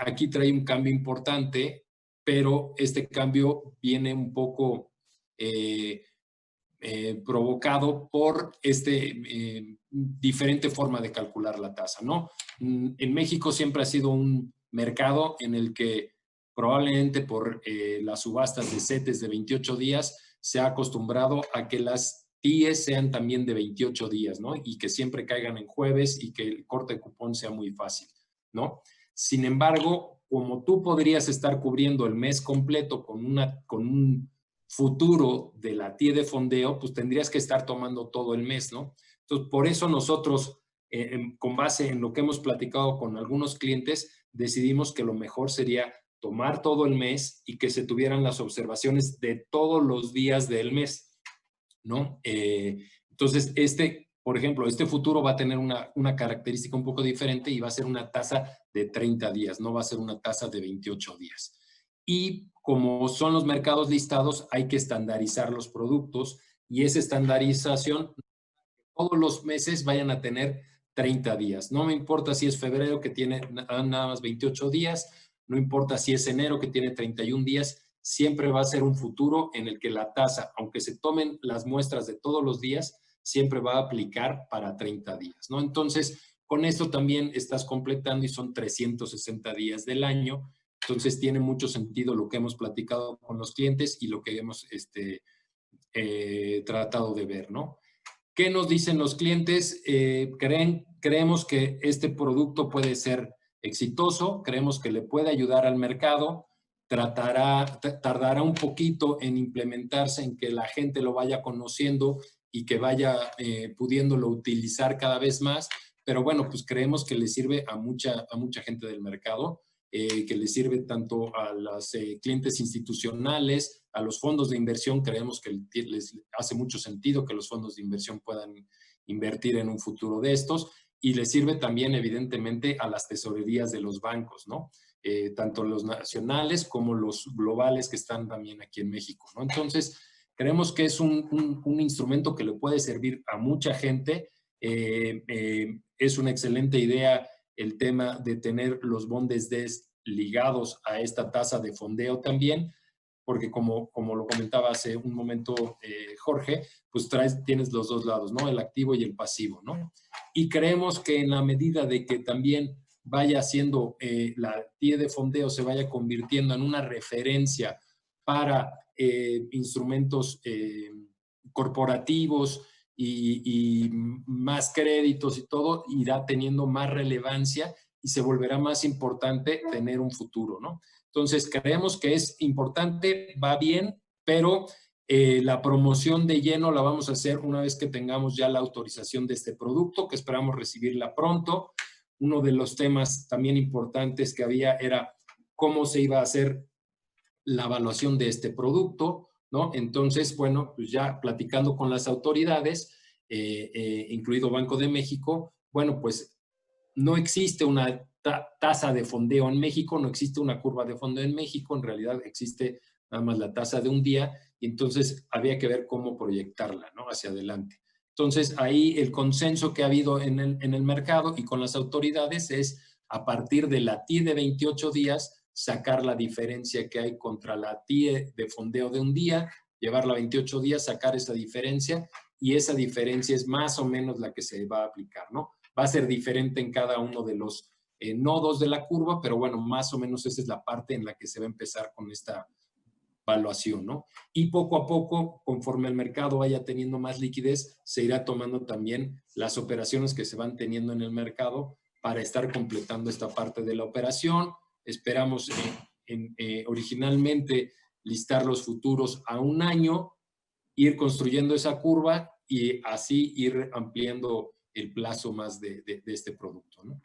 Aquí trae un cambio importante, pero este cambio viene un poco provocado por diferente forma de calcular la tasa, ¿no? En México siempre ha sido un mercado en el que probablemente por las subastas de CETES de 28 días se ha acostumbrado a que las TIEs sean también de 28 días, ¿no? Y que siempre caigan en jueves y que el corte de cupón sea muy fácil, ¿no? Sin embargo, como tú podrías estar cubriendo el mes completo con un futuro de la TIE de fondeo, pues tendrías que estar tomando todo el mes, ¿no? Entonces, por eso nosotros, con base en lo que hemos platicado con algunos clientes, decidimos que lo mejor sería tomar todo el mes y que se tuvieran las observaciones de todos los días del mes, ¿no? Entonces, por ejemplo, este futuro va a tener una característica un poco diferente y va a ser una tasa de 30 días, no va a ser una tasa de 28 días. Y como son los mercados listados, hay que estandarizar los productos y esa estandarización todos los meses vayan a tener 30 días. No me importa si es febrero, que tiene nada más 28 días, no importa si es enero, que tiene 31 días, siempre va a ser un futuro en el que la tasa, aunque se tomen las muestras de todos los días, siempre va a aplicar para 30 días, ¿no? Entonces, con esto también estás completando y son 360 días del año. Entonces, tiene mucho sentido lo que hemos platicado con los clientes y lo que hemos tratado de ver, ¿no? ¿Qué nos dicen los clientes? Creemos que este producto puede ser exitoso, creemos que le puede ayudar al mercado, tardará un poquito en implementarse, en que la gente lo vaya conociendo y que vaya pudiéndolo utilizar cada vez más, pero bueno, pues creemos que le sirve a mucha gente del mercado, que le sirve tanto a los clientes institucionales, a los fondos de inversión. Creemos que les hace mucho sentido que los fondos de inversión puedan invertir en un futuro de estos, y le sirve también evidentemente a las tesorerías de los bancos, ¿no? Tanto los nacionales como los globales que están también aquí en México, ¿no? Entonces, creemos que es un instrumento que le puede servir a mucha gente. Es una excelente idea el tema de tener los bondes ligados a esta tasa de fondeo también, porque como lo comentaba hace un momento Jorge, pues tienes los dos lados, ¿no? El activo y el pasivo, ¿no? Y creemos que en la medida de que también vaya haciendo la TIE de fondeo, se vaya convirtiendo en una referencia para instrumentos corporativos y más créditos y todo, irá teniendo más relevancia y se volverá más importante tener un futuro, ¿no? Entonces, creemos que es importante, va bien, pero la promoción de lleno la vamos a hacer una vez que tengamos ya la autorización de este producto, que esperamos recibirla pronto. Uno de los temas también importantes que había era cómo se iba a hacer la evaluación de este producto, ¿no? Entonces, bueno, pues ya platicando con las autoridades, incluido Banco de México, bueno, pues no existe una tasa de fondeo en México, no existe una curva de fondeo en México, en realidad existe nada más la tasa de un día, y entonces había que ver cómo proyectarla, ¿no? Hacia adelante. Entonces, ahí el consenso que ha habido en el mercado y con las autoridades es, a partir de la TIE de 28 días, sacar la diferencia que hay contra la TIE de fondeo de un día, llevarla a 28 días, sacar esa diferencia, y esa diferencia es más o menos la que se va a aplicar, ¿no? Va a ser diferente en cada uno de los nodos de la curva, pero bueno, más o menos esa es la parte en la que se va a empezar con esta evaluación, ¿no? Y poco a poco, conforme el mercado vaya teniendo más liquidez, se irá tomando también las operaciones que se van teniendo en el mercado para estar completando esta parte de la operación. Esperamos originalmente listar los futuros a un año, ir construyendo esa curva y así ir ampliando el plazo más de este producto, ¿no?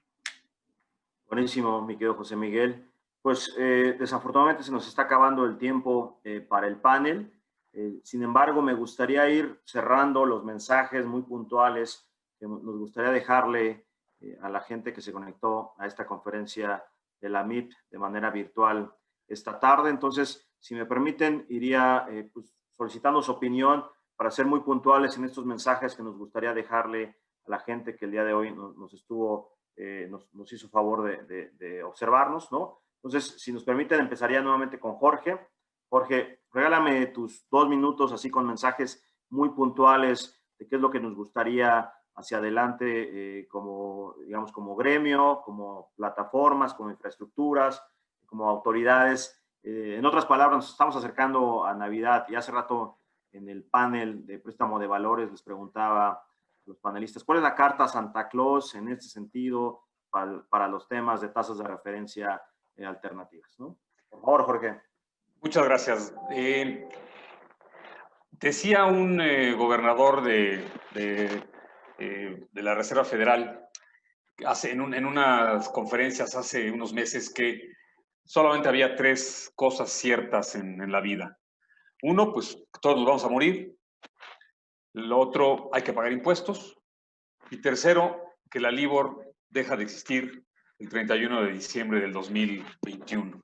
Buenísimo, mi querido José Miguel. Pues desafortunadamente se nos está acabando el tiempo para el panel. Sin embargo, me gustaría ir cerrando los mensajes muy puntuales que nos gustaría dejarle a la gente que se conectó a esta conferencia de la MIP de manera virtual esta tarde. Entonces, si me permiten, iría pues, solicitando su opinión para ser muy puntuales en estos mensajes que nos gustaría dejarle a la gente que el día de hoy nos hizo favor de observarnos, ¿no? Entonces, si nos permiten, empezaría nuevamente con Jorge. Jorge, regálame tus 2 minutos así con mensajes muy puntuales de qué es lo que nos gustaría hacia adelante como, digamos, como gremio, como plataformas, como infraestructuras, como autoridades. En otras palabras, nos estamos acercando a Navidad y hace rato en el panel de préstamo de valores les preguntaba a los panelistas, ¿cuál es la carta Santa Claus en este sentido para los temas de tasas de referencia alternativas, ¿no? Por favor, Jorge. Muchas gracias. Decía un gobernador de la Reserva Federal en unas conferencias hace unos meses que solamente había 3 cosas ciertas en la vida. Uno, pues todos nos vamos a morir. Lo otro, hay que pagar impuestos. Y tercero, que la LIBOR deja de existir el 31 de diciembre del 2021.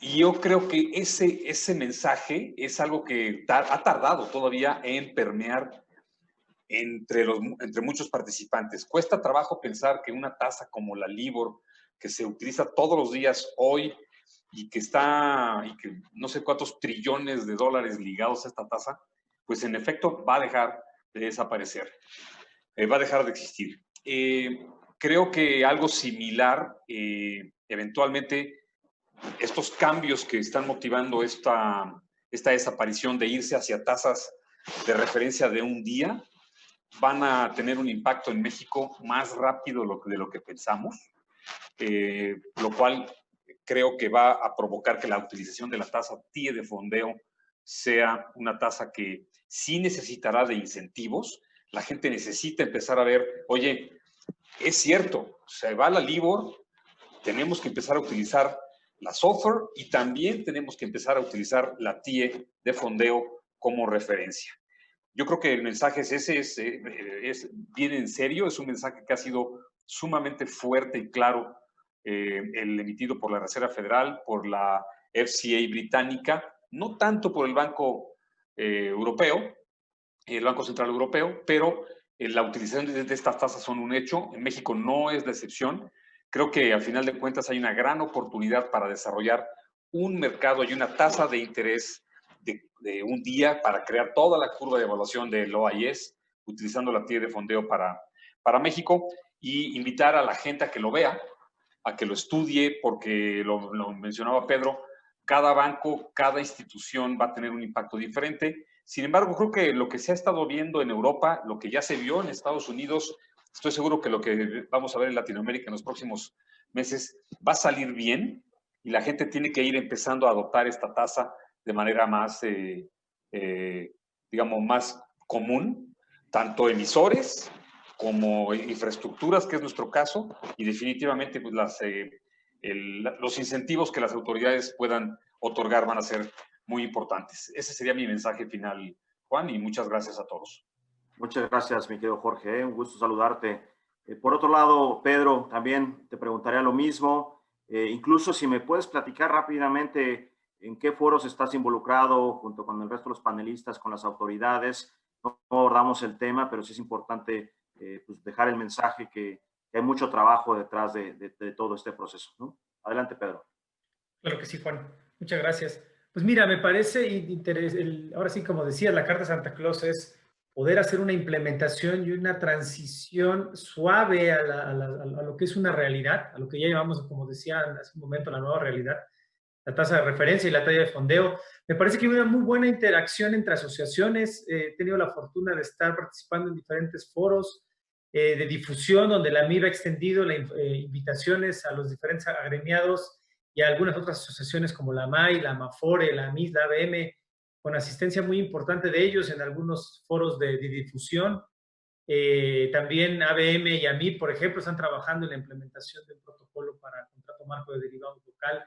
Y yo creo que ese mensaje es algo que ha tardado todavía en permear entre muchos participantes. Cuesta trabajo pensar que una tasa como la LIBOR, que se utiliza todos los días hoy y que no sé cuántos trillones de dólares ligados a esta tasa, pues en efecto va a dejar de desaparecer, va a dejar de existir. Creo que algo similar, eventualmente, estos cambios que están motivando esta desaparición de irse hacia tasas de referencia de un día, van a tener un impacto en México más rápido de lo que pensamos, lo cual creo que va a provocar que la utilización de la tasa TIE de fondeo sea una tasa que sí necesitará de incentivos. La gente necesita empezar a ver, oye, es cierto, se va la LIBOR, tenemos que empezar a utilizar la SOFR y también tenemos que empezar a utilizar la TIE de fondeo como referencia. Yo creo que el mensaje es ese, es bien en serio, es un mensaje que ha sido sumamente fuerte y claro, el emitido por la Reserva Federal, por la FCA británica, no tanto por el Banco Europeo, el Banco Central Europeo, pero la utilización de estas tasas son un hecho. En México no es la excepción. Creo que al final de cuentas hay una gran oportunidad para desarrollar un mercado y una tasa de interés de un día para crear toda la curva de evaluación del OIS, utilizando la TIE de fondeo para México, y invitar a la gente a que lo vea, a que lo estudie, porque lo mencionaba Pedro, cada banco, cada institución va a tener un impacto diferente. Sin embargo, creo que lo que se ha estado viendo en Europa, lo que ya se vio en Estados Unidos, estoy seguro que lo que vamos a ver en Latinoamérica en los próximos meses va a salir bien y la gente tiene que ir empezando a adoptar esta tasa de manera más, digamos, más común, tanto emisores como infraestructuras, que es nuestro caso, y definitivamente pues, los incentivos que las autoridades puedan otorgar van a ser muy importantes. Ese sería mi mensaje final, Juan, y muchas gracias a todos. Muchas gracias, mi querido Jorge. Un gusto saludarte. Por otro lado, Pedro, también te preguntaría lo mismo. Incluso si me puedes platicar rápidamente en qué foros estás involucrado junto con el resto de los panelistas, con las autoridades. No abordamos el tema, pero sí es importante pues dejar el mensaje que hay mucho trabajo detrás de todo este proceso, ¿no? Adelante, Pedro. Claro que sí, Juan. Muchas gracias. Pues mira, me parece ahora sí, como decía, la Carta Santa Claus es poder hacer una implementación y una transición suave a lo que es una realidad, a lo que ya llevamos, como decía hace un momento, la nueva realidad, la tasa de referencia y la talla de fondeo. Me parece que hay una muy buena interacción entre asociaciones. He tenido la fortuna de estar participando en diferentes foros de difusión, donde la MIB ha extendido invitaciones a los diferentes agremiados y a algunas otras asociaciones como la MAI, la AMAFORE, la AMIS, la ABM, con asistencia muy importante de ellos en algunos foros de difusión. También ABM y AMIB, por ejemplo, están trabajando en la implementación de un protocolo para contrato marco de derivados local,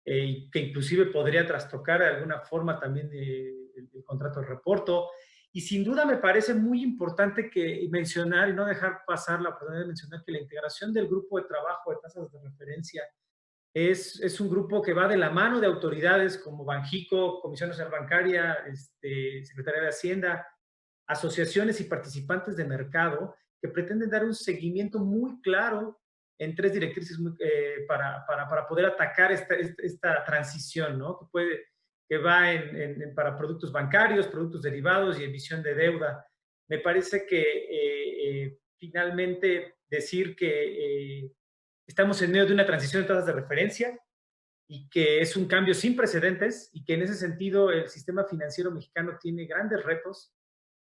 que inclusive podría trastocar de alguna forma también el contrato de reporto. Y sin duda me parece muy importante mencionar y no dejar pasar la oportunidad de mencionar que la integración del grupo de trabajo de tasas de referencia es un grupo que va de la mano de autoridades como Banjico, Comisión Nacional Bancaria, Secretaría de Hacienda, asociaciones y participantes de mercado que pretenden dar un seguimiento muy claro en 3 directrices para poder atacar esta transición, ¿no? Que va para productos bancarios, productos derivados y emisión de deuda. Me parece que finalmente decir que estamos en medio de una transición de tasas de referencia y que es un cambio sin precedentes y que en ese sentido el sistema financiero mexicano tiene grandes retos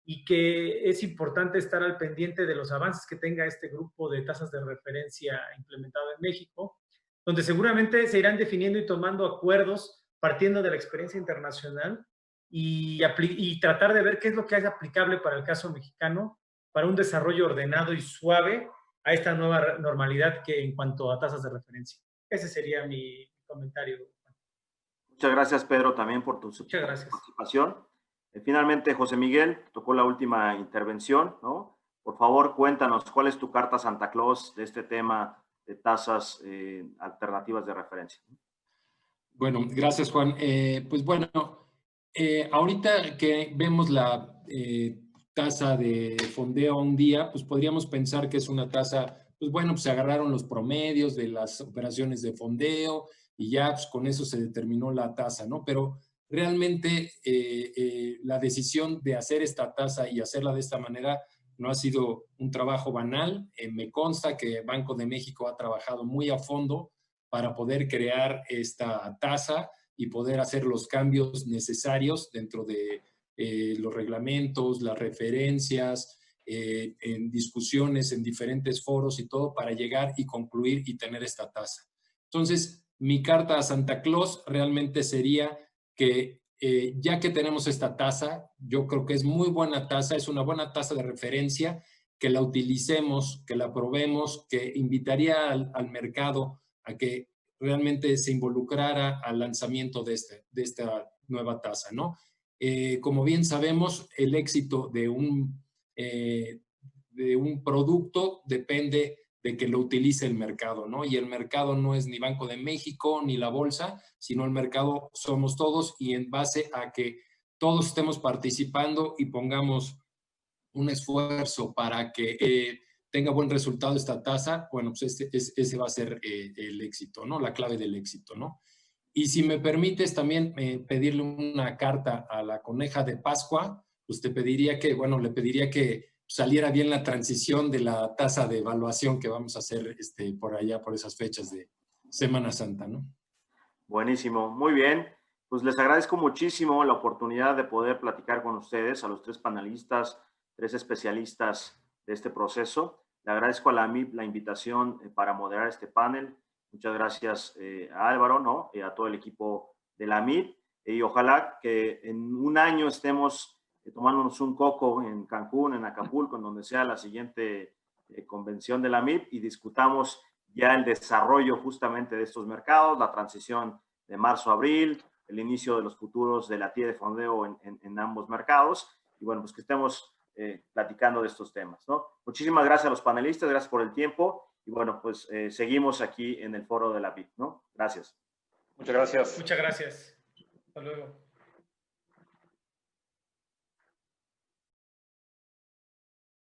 y que es importante estar al pendiente de los avances que tenga este grupo de tasas de referencia implementado en México, donde seguramente se irán definiendo y tomando acuerdos partiendo de la experiencia internacional y tratar de ver qué es lo que es aplicable para el caso mexicano para un desarrollo ordenado y suave a esta nueva normalidad que en cuanto a tasas de referencia. Ese sería mi comentario. Muchas gracias, Pedro, también por tu participación. Finalmente, José Miguel, tocó la última intervención, ¿no? Por favor, cuéntanos, ¿cuál es tu carta Santa Claus de este tema de tasas alternativas de referencia? Bueno, gracias, Juan. Pues bueno, ahorita que vemos tasa de fondeo a un día, pues podríamos pensar que es una tasa, pues bueno, pues se agarraron los promedios de las operaciones de fondeo y ya pues con eso se determinó la tasa, ¿no? Pero realmente la decisión de hacer esta tasa y hacerla de esta manera no ha sido un trabajo banal. Me consta que Banco de México ha trabajado muy a fondo para poder crear esta tasa y poder hacer los cambios necesarios dentro de los reglamentos, las referencias, en discusiones en diferentes foros y todo para llegar y concluir y tener esta tasa. Entonces, mi carta a Santa Claus realmente sería que ya que tenemos esta tasa, yo creo que es muy buena tasa, es una buena tasa de referencia, que la utilicemos, que la probemos, que invitaría al mercado a que realmente se involucrara al lanzamiento de esta nueva tasa, ¿no? Como bien sabemos, el éxito de un producto depende de que lo utilice el mercado, ¿no? Y el mercado no es ni Banco de México ni la bolsa, sino el mercado somos todos, y en base a que todos estemos participando y pongamos un esfuerzo para que tenga buen resultado esta tasa, bueno, pues ese va a ser el éxito, ¿no? La clave del éxito, ¿no? Y si me permites también pedirle una carta a la coneja de Pascua, pues te pediría que, bueno, le pediría que saliera bien la transición de la tasa de evaluación que vamos a hacer por allá, por esas fechas de Semana Santa, ¿no? Buenísimo, muy bien. Pues les agradezco muchísimo la oportunidad de poder platicar con ustedes, a los 3 panelistas, 3 especialistas de este proceso. Le agradezco a la AMIP la invitación para moderar este panel. Muchas gracias a Álvaro, ¿no? A todo el equipo de la AMIP. Y ojalá que en un año estemos tomándonos un coco en Cancún, en Acapulco, en donde sea la siguiente convención de la AMIP, y discutamos ya el desarrollo justamente de estos mercados, la transición de marzo a abril, el inicio de los futuros de la TIE de fondeo en ambos mercados, y bueno, pues que estemos platicando de estos temas, ¿no? Muchísimas gracias a los panelistas, gracias por el tiempo, y bueno, pues seguimos aquí en el foro de la BIP, ¿no? Gracias. Muchas gracias. Muchas gracias. Hasta luego.